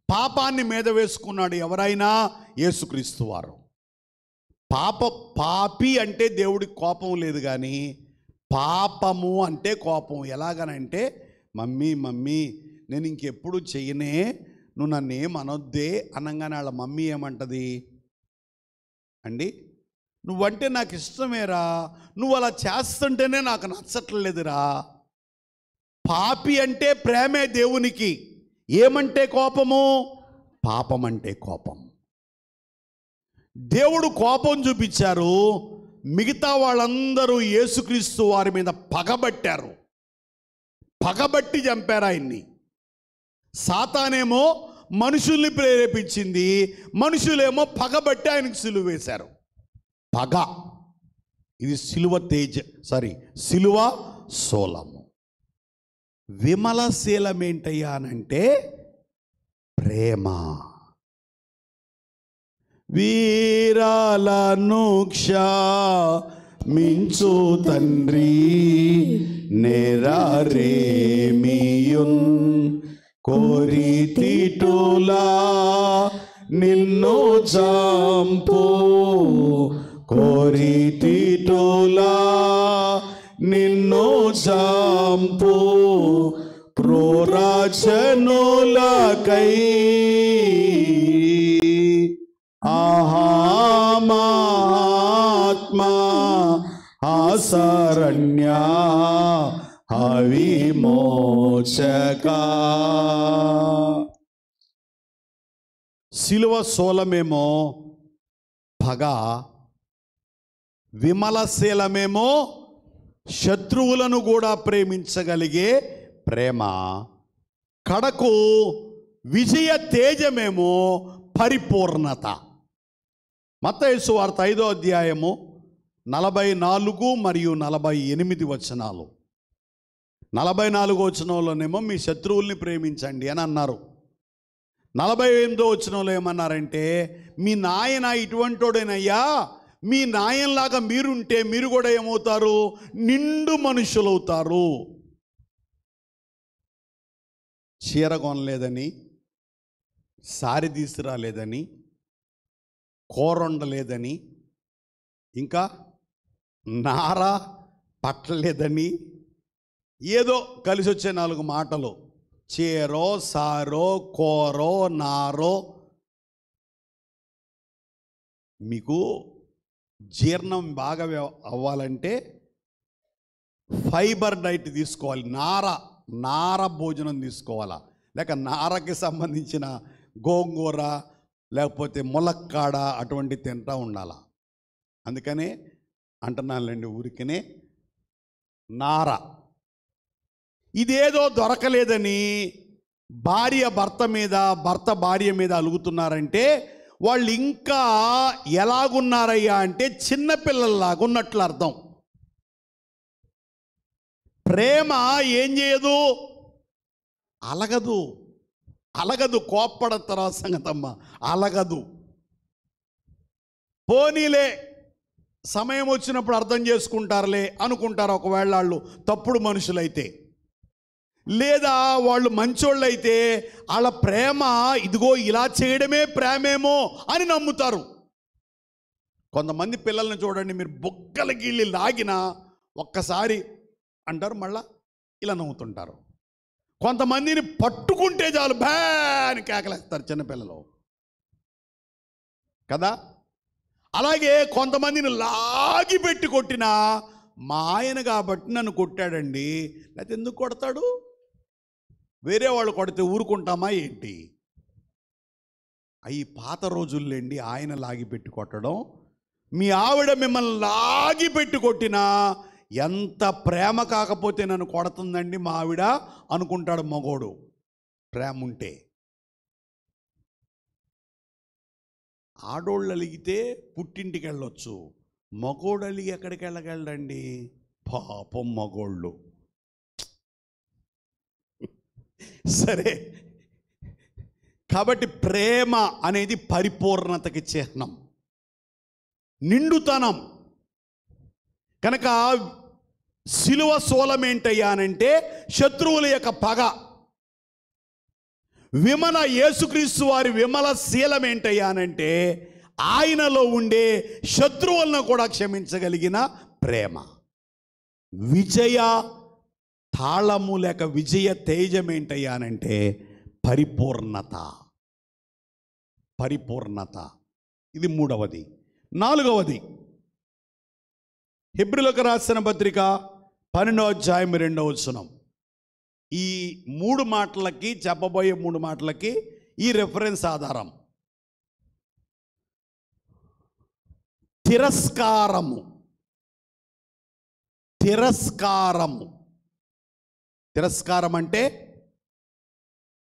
పాపాన్ని మీద వేసుకున్నాడు ఎవరైనా? యేసుక్రీస్తు వారు. పాపి అంటే దేవుడికి కోపం లేదు, కానీ పాపము అంటే కోపం. ఎలాగనంటే, మమ్మీ నేను ఇంకెప్పుడు చెయ్యనే, నువ్వు నన్ను ఏమనొద్దే అనగానే వాళ్ళ మమ్మీ ఏమంటది అండి? నువ్వంటే నాకు ఇష్టమేరా, నువ్వు అలా చేస్తుంటేనే నాకు నచ్చట్లేదురా. పాపి అంటే ప్రేమే దేవునికి. ఏమంటే కోపము? పాపం అంటే కోపం. దేవుడు కోపం చూపించారు, మిగతా వాళ్ళందరూ యేసుక్రీస్తు వారి మీద పగబట్టారు, పగబట్టి చంపారు ఆయన్ని. సాతానేమో మనుషుల్ని ప్రేరేపించింది, మనుషులేమో పగబట్టి ఆయనకు సిలువ వేశారు. పగ. ఇది సిలువ శూలము. విమలశీలం ఏంటయ్యానంటే ప్రేమ. వీరాలను క్షమించు తండ్రి, నేరారేమియున్ కోరితిటులా నిన్ను చంపు, కోరితిటులా నిన్ను చంపు, క్రూరజనులకై ఆహా మహాత్మా ఆశరణ్య అవిమోచక. సిలువ శూలమేమో పగ, విమలశీలమేమో శత్రువులను కూడా ప్రేమించగలిగే ప్రేమ. కడకు విజయ తేజమేమో పరిపూర్ణత. మత్తయి సువార్త 5వ అధ్యాయము 44 మరియు 48 వచనాలు. 44వ వచనంలోనేమో మీ శత్రువుల్ని ప్రేమించండి అని అన్నారు. 48వ వచనంలో ఏమన్నారంటే, మీ నాయన ఇటువంటోడేనయ్యా, మీ నాయనలాగా మీరుంటే మీరు కూడా ఏమవుతారు? నిండు మనుషులవుతారు. చీర కొనలేదని, సారి తీసుకురాలేదని, కూర వండలేదని, ఇంకా నార పట్టలేదని, ఏదో కలిసి వచ్చే 4 మాటలు, చీరో సారో కూరో నారో. మీకు జీర్ణం బాగా అవ్వాలంటే ఫైబర్ డైట్ తీసుకోవాలి. నార భోజనం తీసుకోవాలా, లేక నారకి సంబంధించిన గోంగూర లేకపోతే ములక్కాడ అటువంటి తింటా ఉండాలా. అందుకనే అంటున్నానులేండి, ఊరికనే నార. ఇదేదో దొరకలేదని భార్య భర్త మీద, భర్త భార్య మీద అలుగుతున్నారంటే వాళ్ళు ఇంకా ఎలాగున్నారయ్యా అంటే చిన్నపిల్లల్లాగా ఉన్నట్లు అర్థం. ప్రేమ ఏం చేయదు, అలగదు. కోప్పడతారా సంగతమ్మ, అలగదు. పోనీలే సమయం వచ్చినప్పుడు అర్థం చేసుకుంటారులే అనుకుంటారు ఒకవేళ వాళ్ళు తప్పుడు మనుషులైతే. లేదా వాళ్ళు మంచోళ్ళైతే వాళ్ళ ప్రేమ ఇదిగో ఇలా చేయడమే ప్రేమేమో అని నమ్ముతారు. కొంతమంది పిల్లల్ని చూడండి, మీరు బొక్కల గిళ్ళి లాగినా ఒక్కసారి అంటారు, మళ్ళా ఇలా నవ్వుతుంటారు. కొంతమందిని పట్టుకుంటే చాలు భా అని కేకలేస్తారు చిన్నపిల్లలు కదా. అలాగే కొంతమందిని లాగి పెట్టి కొట్టినా మా ఆయన కాబట్టి నన్ను కొట్టాడండి, లేకపోతే ఎందుకు కొడతాడు? వేరే వాళ్ళు కొడితే ఊరుకుంటామా ఏంటి? అవి పాత రోజుల్లేండి ఆయన లాగి పెట్టి కొట్టడం. మీ ఆవిడ మిమ్మల్ని లాగి పెట్టి కొట్టినా ఎంత ప్రేమ కాకపోతే నన్ను కొడుతుందండి మా ఆవిడ అనుకుంటాడు మగోడు, ప్రేమ ఉంటే. ఆడోళ్ళు అలిగితే పుట్టింటికి వెళ్ళొచ్చు, మగోడు అలిగి ఎక్కడికి వెళ్ళగలడండి? పాపం మగోళ్ళు. సరే, కాబట్టి ప్రేమ అనేది పరిపూర్ణతకి చిహ్నం, నిండుతనం. కనుక శిలువ సోలమేంటయ్యానంటే శత్రువుల యొక్క పగ. విమల యేసుక్రీస్తు వారి విమల శీలం ఏంటయ్యానంటే ఆయనలో ఉండే శత్రువులను కూడా క్షమించగలిగిన ప్రేమ. విజయ తాళము లేక విజయ తేజం ఏంటయ్యానంటే పరిపూర్ణత. ఇది 3వది. 4వది హెబ్రీయులకు రాసిన పత్రిక 12వ అధ్యాయం 2వ వచనం. ఈ 3 మాటలకి, చెప్పబోయే 3 మాటలకి ఈ రెఫరెన్స్ ఆధారం. తిరస్కారము. తిరస్కారం అంటే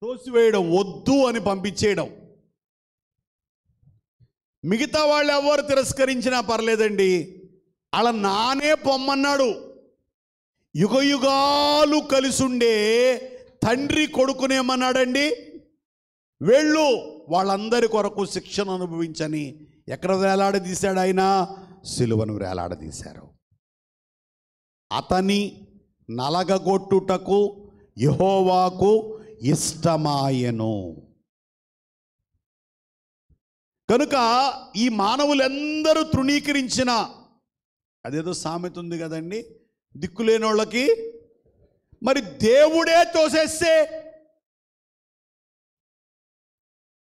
తోసివేయడం, వద్దు అని పంపించేయడం. మిగతా వాళ్ళు ఎవరు తిరస్కరించినా పర్లేదండి, అలా నానే పొమ్మన్నాడు. యుగయుగాలు కలిసుండే తండ్రి కొడుకునేమన్నాడండి, వెళ్ళు వాళ్ళందరి కొరకు శిక్షను అనుభవించని. ఎక్కడ వేలాడదీశాడు ఆయన? సిలువను వేలాడదీశారు. అతని నలగగొట్టుటకు యెహోవాకు ఇష్టమాయెను. కనుక ఈ మానవులందరూ తృణీకరించిన, అదేదో సామెత ఉంది కదండి, దిక్కులేని వాళ్ళకి మరి దేవుడే తోసేస్తే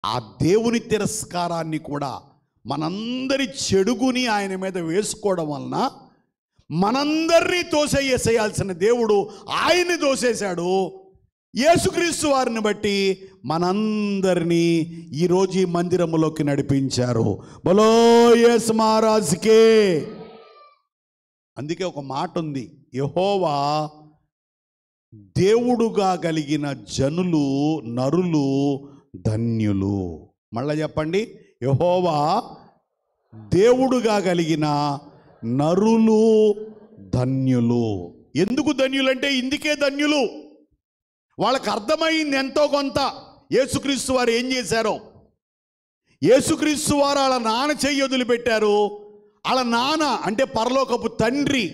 ఆ దేవుని తిరస్కారాన్ని కూడా మనందరి చెడుగుని ఆయన మీద వేసుకోవడం వలన మనందరినీ తోసేయాల్సిన దేవుడు ఆయన్ని తోసేశాడు. యేసుక్రీస్తు వారిని బట్టి మనందరినీ ఈరోజు ఈ మందిరములోకి నడిపించారు. బలో యేసు మహారాజుకే. అందుకే ఒక మాట ఉంది, యెహోవా దేవుడుగా కలిగిన జనులు, నరులు ధన్యులు. మళ్ళా చెప్పండి, యెహోవా దేవుడుగా కలిగిన నరులు ధన్యులు. ఎందుకు ధన్యులంటే ఇందుకే ధన్యులు. వాళ్ళకి అర్థమైంది ఎంతో కొంత యేసుక్రీస్తు వారు ఏం చేశారో. యేసుక్రీస్తు వారు వాళ్ళ నాన్న చెయ్యి వదిలిపెట్టారు. వాళ్ళ నాన్న అంటే పరలోకపు తండ్రి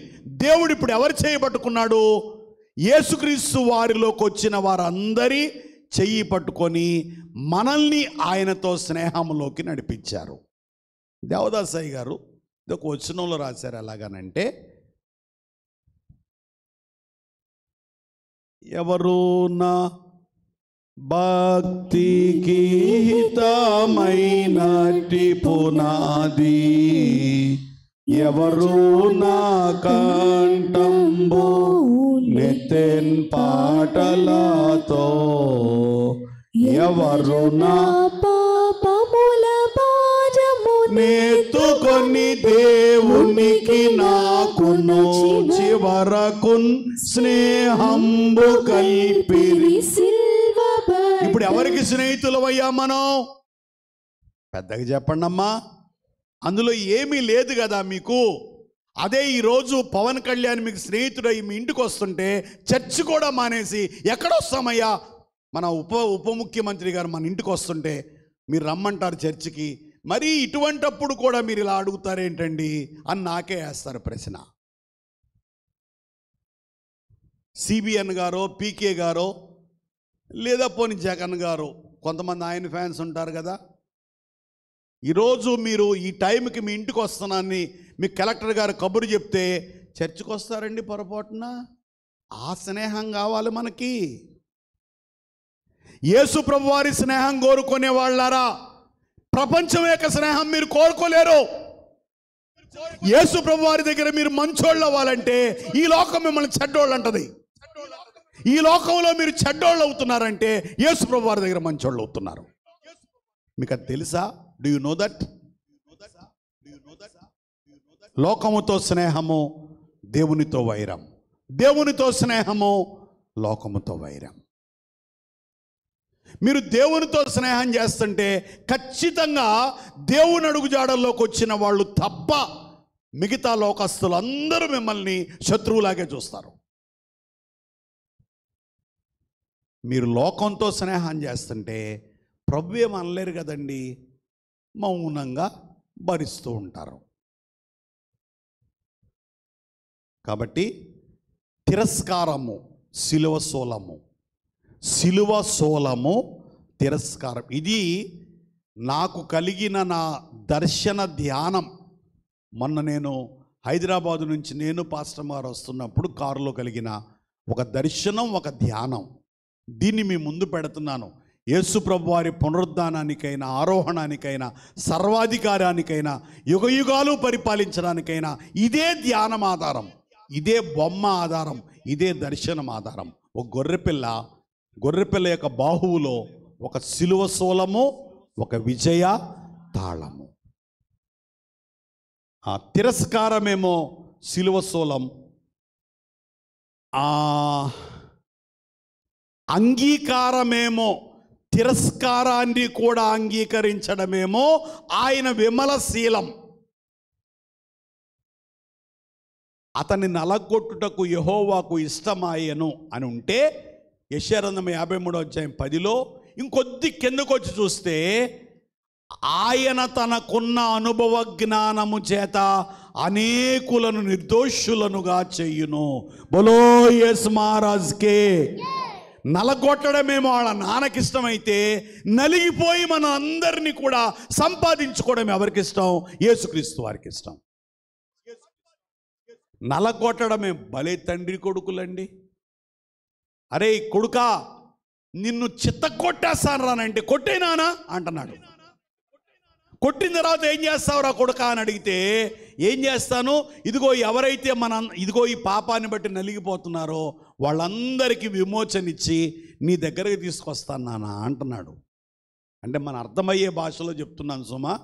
దేవుడు ఇప్పుడు ఎవరు చేయబట్టుకున్నాడు? యేసుక్రీస్తు వారిలోకి వచ్చిన వారందరి చెయ్యి పట్టుకొని మనల్ని ఆయనతో స్నేహంలోకి నడిపించారు. దేవదాసయ్య గారు ఇదొక వచనంలో రాశారు. ఎలాగనంటే, ఎవరు నా భక్తికి హితమైనటి పునాది, ఎవరు నా కంఠంబు నెత్తెన్ పాటలతో, ఎవరు నా పాపముల భారము నెత్తుకొని దేవునికి నాకును చివరకు స్నేహంబు కల్పిరి. ఇప్పుడు ఎవరికి స్నేహితులమయ్యా మనం? పెద్దగా చెప్పండి అమ్మా. అందులో ఏమీ లేదు కదా మీకు. అదే ఈరోజు పవన్ కళ్యాణ్ మీకు స్నేహితుడై మీ ఇంటికి వస్తుంటే చర్చ్ కూడా మానేసి ఎక్కడొస్తామయ్యా, మన ఉప ముఖ్యమంత్రి గారు మన ఇంటికి వస్తుంటే మీరు రమ్మంటారు చర్చికి, మరి ఇటువంటప్పుడు కూడా మీరు ఇలా అడుగుతారేంటండి అని నాకే వేస్తారు ప్రశ్న. సిబిఎన్ గారో, పీకే గారో, లేదా పోని జగన్ గారు, కొంతమంది ఆయన ఫ్యాన్స్ ఉంటారు కదా. ఈరోజు మీరు ఈ టైంకి మీ ఇంటికి వస్తున్నానని మీ కలెక్టర్ గారు కబురు చెప్తే చర్చికి వస్తారండి పొరపాటున? ఆ స్నేహం కావాలి మనకి. యేసు ప్రభు వారి స్నేహం కోరుకునే వాళ్ళారా, ప్రపంచం యొక్క స్నేహం మీరు కోరుకోలేరు. యేసు ప్రభు వారి దగ్గర మీరు మంచోళ్ళు అవ్వాలంటే ఈ లోకం మిమ్మల్ని చెడ్డోళ్ళు అంటది. ఈ లోకంలో మీరు చెడ్డోళ్ళు అవుతున్నారంటే యేసు ప్రభు వారి దగ్గర మంచోళ్ళు అవుతున్నారు. మీకు అది తెలుసా? Do you know that? లోకముతో స్నేహము దేవునితో వైరం, దేవునితో స్నేహము లోకముతో వైరం. మీరు దేవునితో స్నేహం చేస్తుంటే ఖచ్చితంగా దేవుని అడుగుజాడల్లోకి వచ్చిన వాళ్ళు తప్ప మిగతా లోకస్తులు అందరూ మిమ్మల్ని శత్రువులాగే చూస్తారు. మీరు లోకంతో స్నేహం చేస్తుంటే ప్రభు ఏం అనలేరు కదండి, మౌనంగా భరిస్తూ ఉంటారు. కాబట్టి తిరస్కారము సిలువ సోలము, సిలువ సోలము తిరస్కారం. ఇది నాకు కలిగిన నా దర్శన ధ్యానం. మొన్న నేను హైదరాబాదు నుంచి నేను పాస్టర్ గారు వస్తున్నప్పుడు కారులో కలిగిన ఒక దర్శనం, ఒక ధ్యానం. దీన్ని మీ ముందు పెడుతున్నాను. యేసు ప్రభు వారి పునరుద్ధానానికైనా, ఆరోహణానికైనా, సర్వాధికారానికైనా, యుగయుగాలు పరిపాలించడానికైనా ఇదే ధ్యానం ఆధారం, ఇదే బొమ్మ ఆధారం, ఇదే దర్శనం ఆధారం. ఒక గొర్రెపిల్ల యొక్క బాహువులో ఒక సిలువ సోలము, ఒక విజయ తాళము. ఆ తిరస్కారమేమో సిలువ సోలం, అంగీకారమేమో, తిరస్కారాన్ని కూడా అంగీకరించడమేమో ఆయన విమలశీలం. అతన్ని నలగొట్టుటకు యెహోవాకు ఇష్టమాయను అని ఉంటే యెషయా గ్రంథం 53:10లో ఇంకొద్ది కిందకు వచ్చి చూస్తే ఆయన తనకున్న అనుభవ జ్ఞానము చేత అనేకులను నిర్దోషులనుగా చెయ్యును. బోలో యేసు మహారాజ్కే. నలగొట్టడమేమో వాళ్ళ నాన్నకిష్టమైతే నలిగిపోయి మన అందరినీ కూడా సంపాదించుకోవడం ఎవరికి ఇష్టం? యేసుక్రీస్తు వారికి ఇష్టం. నలగొట్టడమే భలే తండ్రి కొడుకులండి. అరే కొడుకా, నిన్ను చిత్తకొట్టేస్తాను రానంటే కొట్టేనానా అంటున్నాడు. కొట్టిన తర్వాత ఏం చేస్తావురా కొడుకా అని అడిగితే ఏం చేస్తాను, ఇదిగో ఎవరైతే ఇదిగో ఈ పాపాన్ని బట్టి నలిగిపోతున్నారో వాళ్ళందరికీ విమోచనిచ్చి నీ దగ్గరికి తీసుకొస్తాను నాన్న అంటున్నాడు. అంటే మన అర్థమయ్యే భాషలో చెప్తున్నాను సుమా.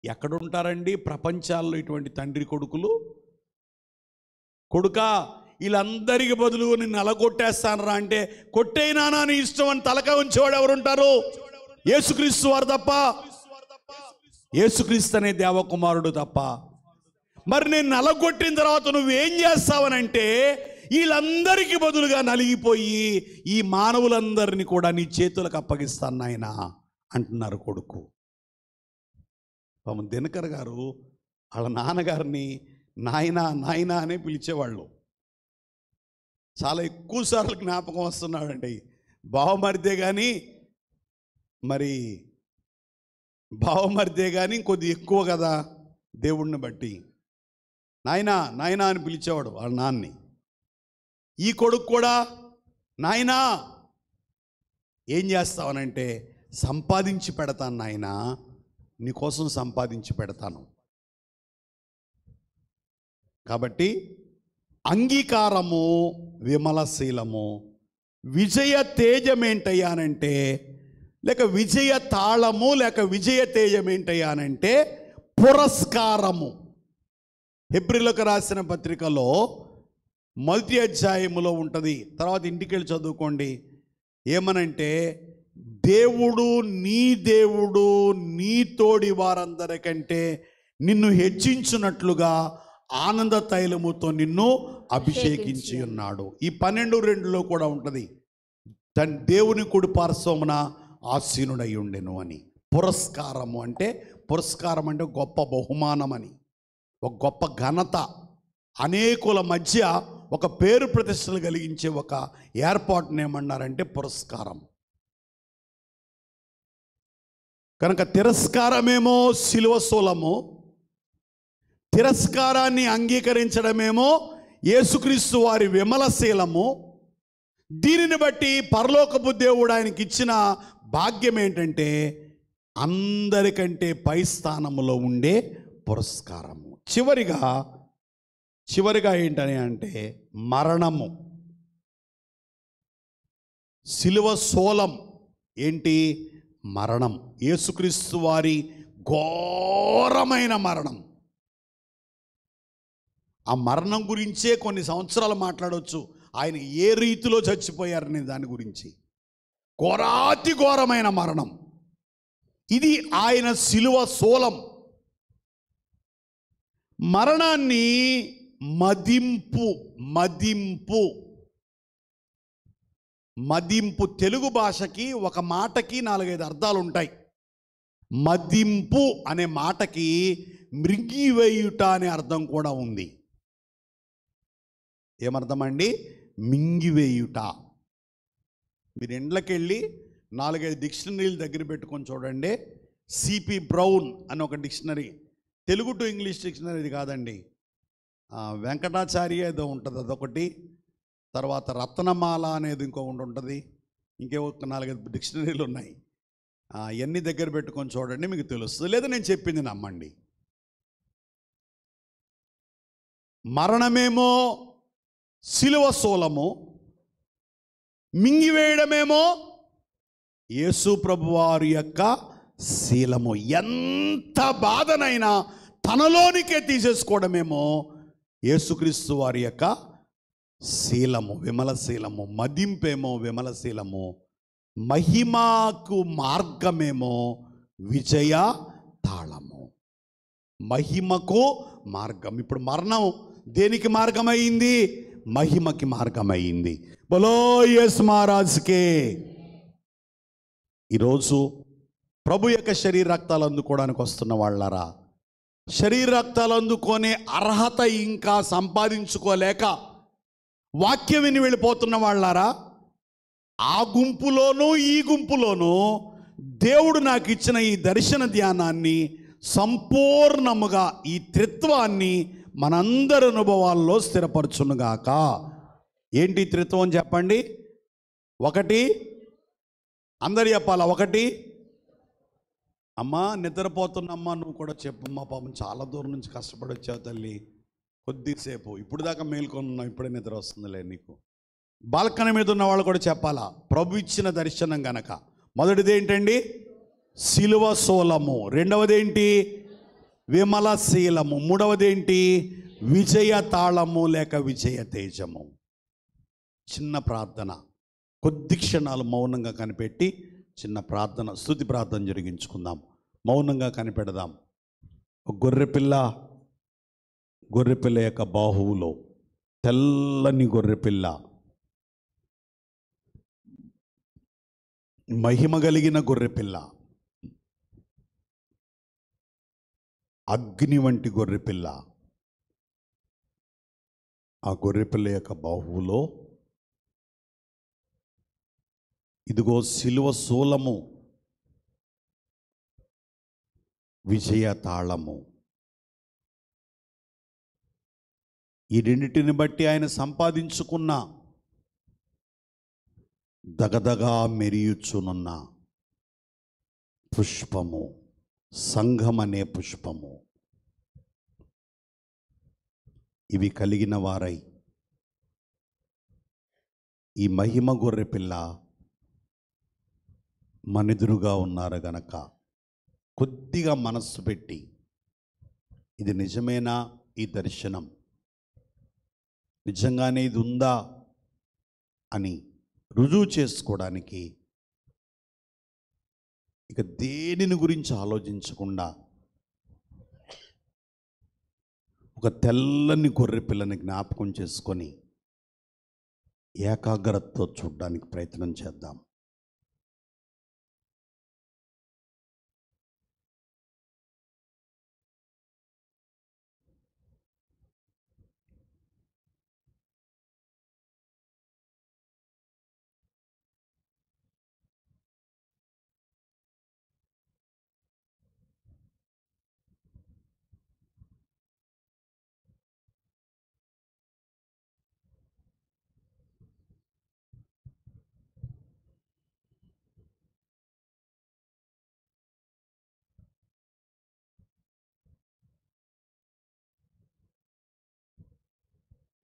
ఎక్కడుంటారండి ప్రపంచాల్లో ఇటువంటి తండ్రి కొడుకులు? కొడుకా, వీళ్ళందరికీ బదులు నిన్ను నలగొట్టేస్తానరా అంటే కొట్టేనానా నీ ఇష్టం అని తలక ఉంచేవాడు ఎవరుంటారు? యేసుక్రీస్తు వారు తప్ప, యేసుక్రీస్తు అనే దేవకుమారుడు తప్ప. మరి నేను నలగొట్టిన తర్వాత నువ్వేం చేస్తావనంటే వీళ్ళందరికీ బదులుగా నలిగిపోయి ఈ మానవులందరినీ కూడా నీ చేతులకు అప్పగిస్తాను నాయన అంటున్నారు కొడుకు. పాపం దినకర్ గారు వాళ్ళ నాన్నగారిని నాయనా నాయనా అనే పిలిచేవాళ్ళు. చాలా ఎక్కువ సార్లు జ్ఞాపకం వస్తున్నాడండి. బావమరిదే కానీ బావమరిదే కానీ కొద్ది ఎక్కువ కదా దేవుణ్ణి బట్టి. నాయనా నాయనా అని పిలిచేవాడు వాళ్ళ నాన్ని. ఈ కొడుకు కూడా నాయనా ఏం చేస్తావనంటే సంపాదించి పెడతాను నాయనా, నీకోసం సంపాదించి పెడతాను. కాబట్టి అంగీకారము విమలశీలము. విజయ తేజం ఏంటయ్యానంటే, లేక విజయ తాళము లేక విజయ తేజం ఏంటయ్యానంటే పురస్కారము. హెబ్రీలకు రాసిన పత్రికలో 1వ అధ్యాయములో ఉంటుంది. తర్వాత ఇంటికి వెళ్ళి చదువుకోండి. ఏమనంటే దేవుడు నీ తోడి వారందరికంటే నిన్ను హెచ్చించున్నట్లుగా ఆనంద తైలముతో నిన్ను అభిషేకించి ఉన్నాడు. ఈ 12:2లో కూడా ఉంటుంది, తన దేవుని కుడి పార్శ్వమున ఆసీనుడై ఉండెను అని. పురస్కారము అంటే, పురస్కారం అంటే గొప్ప బహుమానం అని, ఒక గొప్ప ఘనత, అనేకుల మధ్య ఒక పేరు ప్రతిష్టలు కలిగించే ఒక ఏర్పాటును ఏమన్నారంటే పురస్కారం. కనుక తిరస్కారమేమో సిలువ శూలము, తిరస్కారాన్ని అంగీకరించడమేమో యేసుక్రీస్తు వారి విమలశీలము. దీనిని బట్టి పరలోకపు దేవుడు ఆయనకి ఇచ్చిన భాగ్యం ఏంటంటే అందరికంటే పై స్థానములో ఉండే పురస్కారము. చివరిగా ఏంటని అంటే మరణము. సిలువ శూలం ఏంటి? మరణం. యేసుక్రీస్తు వారి ఘోరమైన మరణం. ఆ మరణం గురించే కొన్ని సంవత్సరాలు మాట్లాడవచ్చు, ఆయన ఏ రీతిలో చచ్చిపోయారనే దాని గురించి. ఘోరాతి ఘోరమైన మరణం. ఇది ఆయన సిలువ శూలం. మరణాన్ని మదింపు తెలుగు భాషకి ఒక మాటకి 4-5 అర్థాలు ఉంటాయి. మదింపు అనే మాటకి మృంగివేయుట అనే అర్థం కూడా ఉంది. ఏమర్థం అండి? మింగివేయుట. మీరు ఇండ్లకి వెళ్ళి 4-5 డిక్షనరీలు దగ్గర పెట్టుకొని చూడండి. సిపి బ్రౌన్ అని ఒక dictionary, Telugu to English dictionary కాదండి, వెంకటాచార్య ఏదో ఉంటుంది అదొకటి, తర్వాత రత్నమాల అనేది ఇంకొకటి ఉంటుంది, ఇంకే ఒక 4-5 డిక్షనరీలు ఉన్నాయి. ఇవన్నీ దగ్గర పెట్టుకొని చూడండి, మీకు తెలుస్తుంది. లేదా నేను చెప్పింది నమ్మండి. మరణమేమో సిలువ శూలము, మింగివేయడమేమో యేసు ప్రభువారి యొక్క శీలము. ఎంత బాధనైనా తనలోనికే తీసేసుకోవడమేమో యేసుక్రీస్తు వారి యొక్క శీలము, విమలశీలము. మదింపేమో విమలశీలము, మహిమకు మార్గమేమో విజయ తాళము. మహిమకు మార్గం. ఇప్పుడు మరణం దేనికి మార్గమైంది? మహిమకి మార్గమైంది. బలో యేసు మహారాజ్కే. ఈరోజు ప్రభు యొక్క శరీర రక్తాలు అందుకోవడానికి వస్తున్న వాళ్ళారా, శరీర రక్తాలు అందుకునే అర్హత ఇంకా సంపాదించుకోలేక వాక్యం విని వెళ్ళిపోతున్న వాళ్ళారా, ఆ గుంపులోనూ ఈ గుంపులోనూ దేవుడు నాకు ఇచ్చిన ఈ దర్శన ధ్యానాన్ని సంపూర్ణముగా, ఈ త్రిత్వాన్ని మనందరి అనుభవాల్లో స్థిరపరచునుగాక. ఏంటి త్రిత్వం చెప్పండి? ఒకటి, అందరు చెప్పాలా? ఒకటి, అమ్మా నిద్రపోతున్నమ్మా నువ్వు కూడా చెప్పమ్మా, పాపం చాలా దూరం నుంచి కష్టపడి వచ్చావు తల్లి, కొద్దిసేపు ఇప్పుడు దాకా మేల్కొన్నావు, ఇప్పుడే నిద్ర వస్తుందిలే నీకు. బాల్కనీ మీద ఉన్న వాళ్ళు కూడా చెప్పాలా? ప్రభు ఇచ్చిన దర్శనం గనక. మొదటిది ఏంటండి? సిలువ శూలము. రెండవది ఏంటి? విమలశీలము. మూడవది ఏంటి? విజయ తాళము లేక విజయ తేజము. చిన్న ప్రార్థన, కొద్ది క్షణాలు మౌనంగా కనిపెట్టి చిన్న ప్రార్థన, స్తుతి ప్రార్థన జరిగించుకుందాం. మౌనంగా కనిపెడదాం. గొర్రెపిల్ల యొక్క బాహువులో, తెల్లని గొర్రెపిల్ల, మహిమ కలిగిన గొర్రెపిల్ల, అగ్ని వంటి గొర్రెపిల్ల, ఆ గొర్రెపిల్ల యొక్క బాహువులో ఇదిగో శిలువ శూలము, విజయ తాళము. ఈ రెండిటిని బట్టి ఆయన సంపాదించుకున్న దగదగా మెరియుచునున్న పుష్పము, సంఘం అనే పుష్పము. ఇవి కలిగిన వారై ఈ మహిమ గొర్రె పిల్ల మనిదురుగా ఉన్నారు గనక కొద్దిగా మనస్సు పెట్టి, ఇది నిజమేనా, ఈ దర్శనం నిజంగానే ఇది ఉందా అని రుజువు చేసుకోవడానికి ఇక దేనిని గురించి ఆలోచించకుండా ఒక తెల్లని గొర్రె పిల్లని జ్ఞాపకం చేసుకొని ఏకాగ్రతతో చూడడానికి ప్రయత్నం చేద్దాం.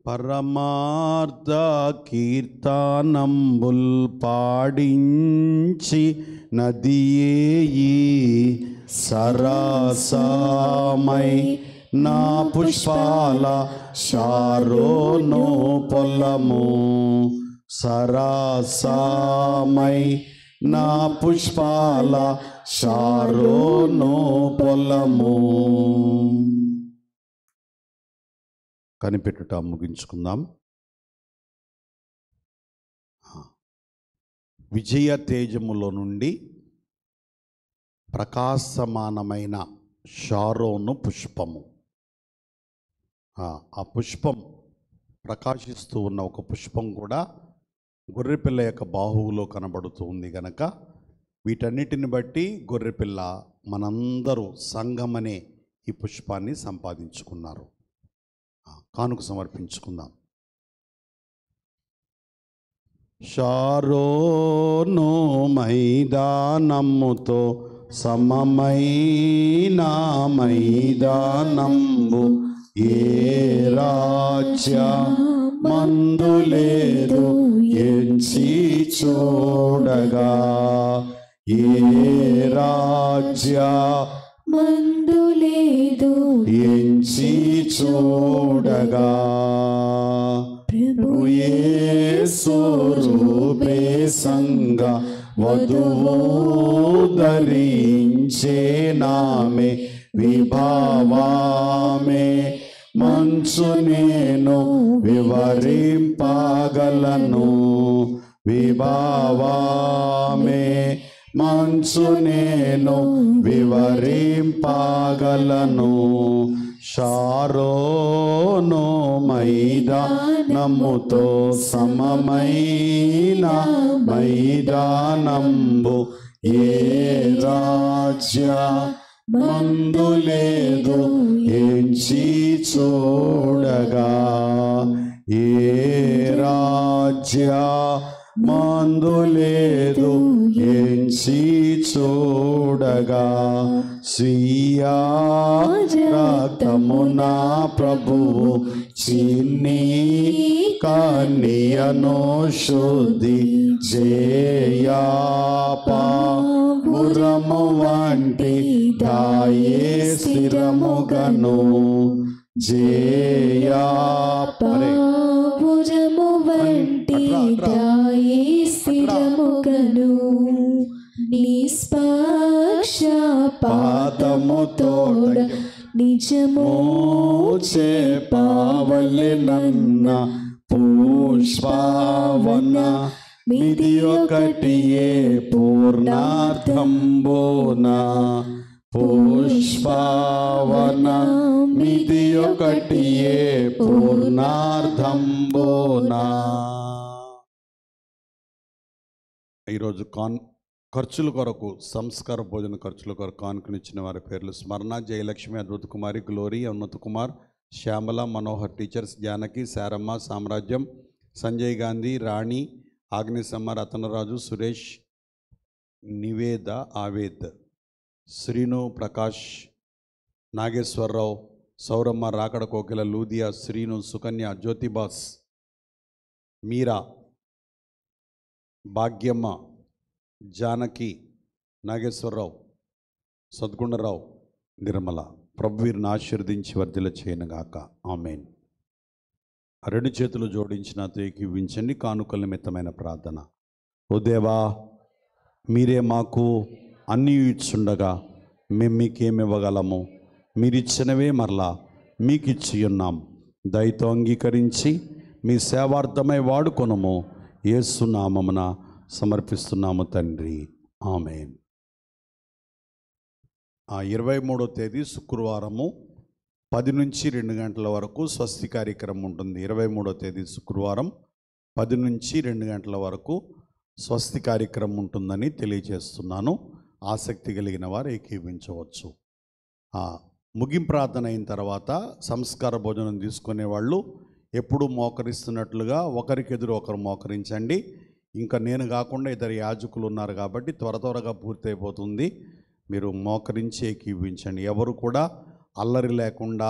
పరమార్థ కీర్తనంబుల్ పాడించి నదియేయి సరసమై నా పుష్పాల శారోను పొలము, సరసమై నా పుష్పాల శారోను పొలము. కనిపెట్టుట ముగించుకుందాం. విజయ తేజములో నుండి ప్రకాశమానమైన షారోను పుష్పము. ఆ పుష్పం ప్రకాశిస్తూ ఉన్న ఒక పుష్పం కూడా గొర్రెపిల్ల యొక్క బాహువులో కనబడుతూ ఉంది గనక వీటన్నిటిని బట్టి గొర్రెపిల్ల మనందరూ సంఘమనే ఈ పుష్పాన్ని సంపాదించుకున్నారు. కానుక సమర్పించుకుందాం. షారోను మైదానముతో సమమైన మైదానంబు ఏ రాజ్య మందులేదు ఎంచి చూడగా, ఏ రాజ్య మందులేదు ఎంచి చూడగా, ప్రభు యేసు రూపే సంగ వధువు ధరించే నామే విభావామే మంచు నేను వివరింపగలను, విభావామే మంచు నేను వివరింపగలను. షారోను మైదానముతో సమమైన మైదానంబు ఏ రాజ్య మందులేదు ఎంచి చూడగా, ఏ రాజ్య మందులేదు ఎంచి చూడగా, స్వీయ రక్తము నా ప్రభువు చిన్ని కన్యను శుద్ధి చేయపావురము వంటి దాయే స్థిరముగను, పావురము వంటి దాయి స్థిరముగను, నిష్పక్షపాతము తోడ నిజము చేపావలెనన్న పుష్పవన మిది ఒకటియే పూర్ణార్థంబోన, పుష్పవన మిది ఒకటియే పూర్ణార్థంబోన. ఈరోజు ఖర్చుల కొరకు సంస్కార భోజన ఖర్చుల కొరకు కానుకనిచ్చిన వారి పేర్లు: స్మరణ, జయలక్ష్మి, అద్భుత కుమారి, గ్లోరీ, ఉన్నత కుమార్, శ్యామల, మనోహర్, టీచర్స్, జానకి, శారమ్మ, సామ్రాజ్యం, సంజయ్ గాంధీ, రాణి, ఆగ్నేశమ్మ, రతనరాజు, సురేష్, నివేద, ఆవేద్, శ్రీను, ప్రకాష్, నాగేశ్వరరావు, సౌరమ్మ, రాకడ కోకిల, లూదియా, శ్రీను, సుకన్య, జ్యోతిబాస్, మీరా, భాగ్యమ్మ, జానకి, నాగేశ్వరరావు, సద్గుండరావు, నిర్మల. ప్రభు వీరిని ఆశీర్వదించి వర్ధిల్ల చేయనుగాక. ఆమేన్. రెండు చేతులు జోడించి నాతో ఏకీవించండి. కానుకల నిమిత్తమైన ప్రార్థన. ఓ దేవా, మీరే మాకు అన్నీ ఇచ్చుండగా మేము మీకేమి ఇవ్వగలము? మీరిచ్చినవే మరలా మీకు ఇచ్చి ఉన్నాం. దయతో అంగీకరించి మీ సేవార్థమై వాడుకొనము. యేసు నామమున సమర్పిస్తున్నాము తండ్రి. ఆమేన్. 23వ తేదీ శుక్రవారము 10 నుంచి 2 గంటల వరకు స్వస్తి కార్యక్రమం ఉంటుంది. 23వ తేదీ శుక్రవారం 10 నుంచి 2 గంటల వరకు స్వస్తి కార్యక్రమం ఉంటుందని తెలియజేస్తున్నాను. ఆసక్తి కలిగిన వారు ఏకీవించవచ్చు. ముగింపు ప్రార్థన అయిన తర్వాత సంస్కార భోజనం తీసుకునే వాళ్ళు ఎప్పుడు మోకరిస్తున్నట్లుగా ఒకరికెదురు ఒకరు మోకరించండి. ఇంకా నేను కాకుండా ఇద్దరు యాజకులు ఉన్నారు కాబట్టి త్వరగా పూర్తయిపోతుంది. మీరు మోకరించి ఏకీవించండి. ఎవరు కూడా అల్లరి లేకుండా,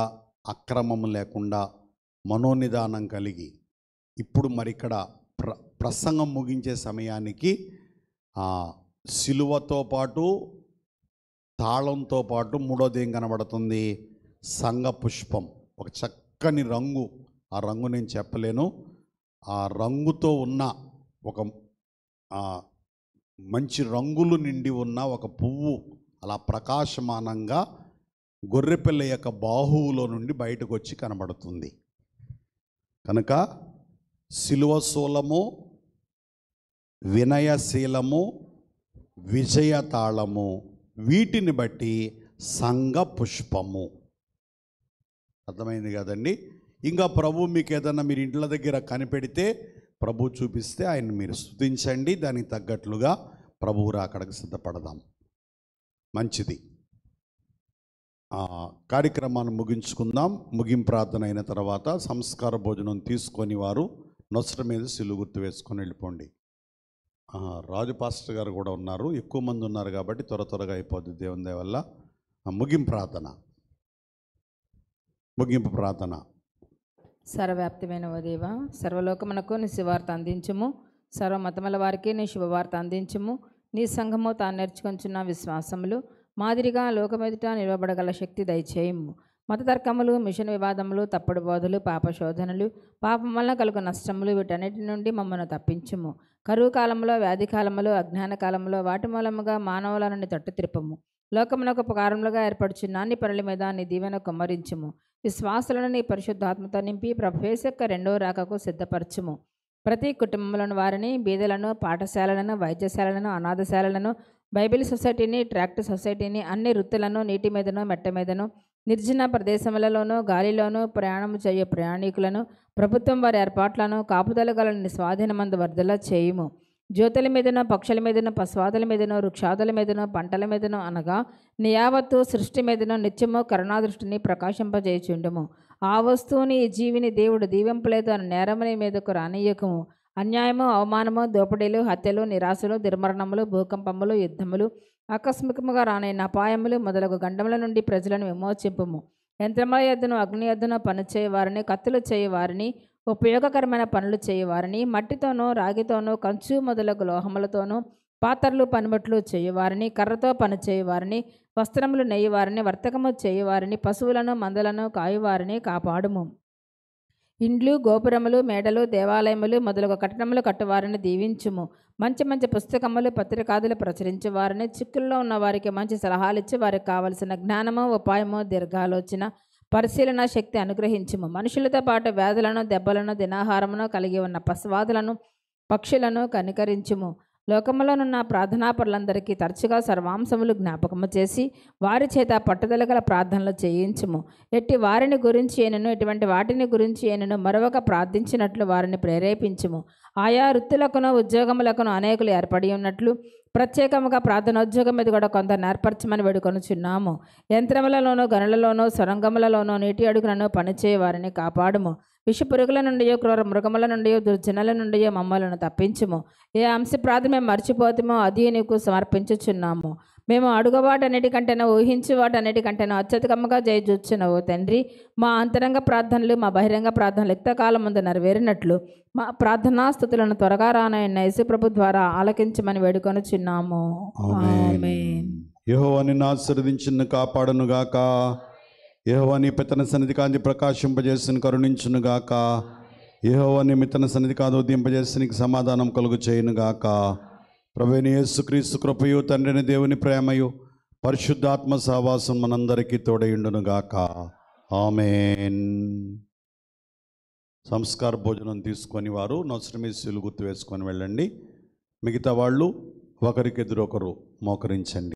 అక్రమం లేకుండా, మనోనిదానం కలిగి. ఇప్పుడు మరి ఇక్కడ ప్రసంగం ముగించే సమయానికి సిలువతో పాటు, తాళంతో పాటు మూడోది ఏం కనబడుతుంది? సంఘ పుష్పం. ఒక చక్కని రంగు. ఆ రంగు నేను చెప్పలేను. ఆ రంగుతో ఉన్న ఒక మంచి రంగులు నిండి ఉన్న ఒక పువ్వు అలా ప్రకాశమానంగా గొర్రెపిల్ల యొక్క బాహువులో నుండి బయటకు వచ్చి కనబడుతుంది. కనుక సిలువ శూలము, వినయశీలము, విజయతాళము, వీటిని బట్టి సంఘ పుష్పము. అర్థమైంది కదండి? ఇంకా ప్రభు మీకు ఏదన్నా మీరు ఇంట్ల దగ్గర కనిపెడితే, ప్రభు చూపిస్తే ఆయన మీరు స్తుతించండి. దానికి తగ్గట్లుగా ప్రభువు రాకడకు సిద్ధపడదాం. మంచిది. కార్యక్రమాన్ని ముగించుకుందాం. ముగింపు ప్రార్థన అయిన తర్వాత సంస్కార భోజనం తీసుకొని వారు నొసట మీద సిలువ గుర్తు వేసుకొని వెళ్ళిపోండి. రాజు పాస్టర్ గారు కూడా ఉన్నారు. ఎక్కువ మంది ఉన్నారు కాబట్టి త్వరగా అయిపోద్ది దేవుని దయ వల్ల. ముగింపు ప్రార్థన. సర్వవ్యాప్తమైన ఓ దేవా, సర్వలోకమునకు నీ శుభవార్త అందించుము. సర్వమతముల వారికి నీ శుభవార్త అందించుము. నీ సంఘము తాను నేర్చుకొంచున్న విశ్వాసములు మాదిరిగా లోకమెదుట నిలవబడగల శక్తి దయచేయము. మతతర్కములు, మిషన్ వివాదములు, తప్పుడు బోధలు, పాపశోధనలు, పాపం వలన కలుగు నష్టములు, వీటన్నిటి నుండి మమ్మల్ని తప్పించుము. కరువు కాలంలో, వ్యాధి కాలంలో, అజ్ఞాన కాలంలో వాటి మూలముగా మానవుల నుండి తట్టు త్రిప్పము. లోకమునకు ఉపకారములుగా ఏర్పడుచున్న అన్ని పనుల మీద నీ దీవెన కుమ్మరించుము. విశ్వాసులను నీ పరిశుద్ధాత్మతో నింపి ప్రభు యేసు యొక్క రెండవ రాకకు సిద్ధపరచుము. ప్రతి కుటుంబంలోని వారిని, బీదలను, పాఠశాలలను, వైద్యశాలలను, అనాథశాలలను, బైబిల్ సొసైటీని, ట్రాక్ట్ సొసైటీని, అన్ని వృత్తులను, నీటి మీదను, మెట్ట మీదను, నిర్జన ప్రదేశములలోనూ, గాలిలోనూ ప్రయాణము చేయు ప్రయాణికులను, ప్రభుత్వం వారి ఏర్పాట్లను, కాపుదల గల స్వాధీనమందు వర్ధలా చేయుము. జ్యోతుల మీదనో, పక్షుల మీదనో, పశువాదుల మీదనో, వృక్షాదుల మీదనో, పంటల మీదనో, అనగా నీ యావత్తు సృష్టి మీదనో నిత్యము కరుణాదృష్టిని ప్రకాశింపజేయుచుండుము. ఆ వస్తువుని, ఈ జీవిని దేవుడు దీవింపలేదు అని నేరముని మీదకు రానియ్యకము. అన్యాయము, అవమానము, దోపిడీలు, హత్యలు, నిరాశలు, దుర్మరణములు, భూకంపములు, యుద్ధములు, ఆకస్మికముగా రానైన అపాయములు మొదలగు గండముల నుండి ప్రజలను విమోచింపుము. యంత్రముల యొద్దను, అగ్ని యొద్దను పనిచేయవారిని, కత్తులు చేయవారిని, ఉపయోగకరమైన పనులు చేయవారిని, మట్టితోనూ, రాగితోనూ, కంచు మొదలగు లోహములతోనూ, పాత్రలు, పనిముట్లు చేయవారిని, కర్రతో పని చేయవారిని, వస్త్రములు నెయ్యవారిని, వర్తకము చేయవారిని, పశువులను, మందలను కాయువారిని కాపాడుము. ఇండ్లు, గోపురములు, మేడలు, దేవాలయములు మొదలగు కట్టడములు కట్టువారిని దీవించుము. మంచి మంచి పుస్తకములు, పత్రికాదులు ప్రచురించే వారిని, చిక్కుల్లో ఉన్న వారికి మంచి సలహాలు ఇచ్చి వారికి కావలసిన జ్ఞానము, ఉపాయము, దీర్ఘాలోచన, పరిశీలన శక్తి అనుగ్రహించుము. మనుషులతో పాటు వ్యాధులను, దెబ్బలను, దినాహారమును కలిగి ఉన్న పశువాదులను, పక్షులను కనికరించుము. లోకములోనున్న ప్రార్థనాపరులందరికీ తరచుగా సర్వాంశములు జ్ఞాపకము చేసి వారి చేత పట్టుదల గల ప్రార్థనలు చేయించుము. ఎట్టి వారిని గురించి అయినను ఎటువంటి వాటిని గురించి అయినను మరొక ప్రార్థించినట్లు వారిని ప్రేరేపించుము. ఆయా వృత్తులకును ఉద్యోగములకును అనేకులు ఏర్పడి ఉన్నట్లు ప్రత్యేకముగా ప్రార్థనోద్యోగం మీద కూడా కొంత ఏర్పరచమని వేడుకొనుచున్నాము. యంత్రములలోనూ గనులలోనూ సొరంగములలోనూ నీటి అడుగులను పనిచేయ వారిని కాపాడుము. విషపురుగుల నుండి క్రూర మృగముల నుండి దుర్జనుల నుండి మమ్మలను తప్పించుము. ఏ అంశ ప్రార్థన మేము మర్చిపోతామో అది నీకు సమర్పించుచున్నాము. మేము అడుగువాటన్నిటికంటేనో ఊహించు వాటన్నిటికంటేనో అత్యధికముగా జయజూచున్నావు తండ్రి. మా అంతరంగ ప్రార్థనలు మా బహిరంగ ప్రార్థనలు యుక్తకాలం ముందు నెరవేరినట్లు మా ప్రార్థనా స్థుతులను త్వరగా రానైన యేసుప్రభు ద్వారా ఆలకించమని వేడుకొనుచున్నాము. ఆమేన్. యెహోవా నిన్ను ఆశీర్వదించును కాపాడునుగాక. యెహోవా నీ పెత్తన సన్నిధి కాంతి ప్రకాశింపజేసిన కరుణించునుగాక. యెహోవా నీ మిత్తన సన్నిధి కాదు ఉద్దింపజేసి నీకు సమాధానం కలుగు చేయునుగాక. ప్రభువైన యేసుక్రీస్తు కృపయు తండ్రిని దేవుని ప్రేమయు పరిశుద్ధాత్మ సహవాసం మనందరికీ తోడయుండునుగాక. ఆమేన్. సంస్కార భోజనం తీసుకొని వారు నొసరమీసులు గుర్తు వేసుకొని వెళ్ళండి. మిగతా వాళ్ళు ఒకరికెదురొకరు మోకరించండి.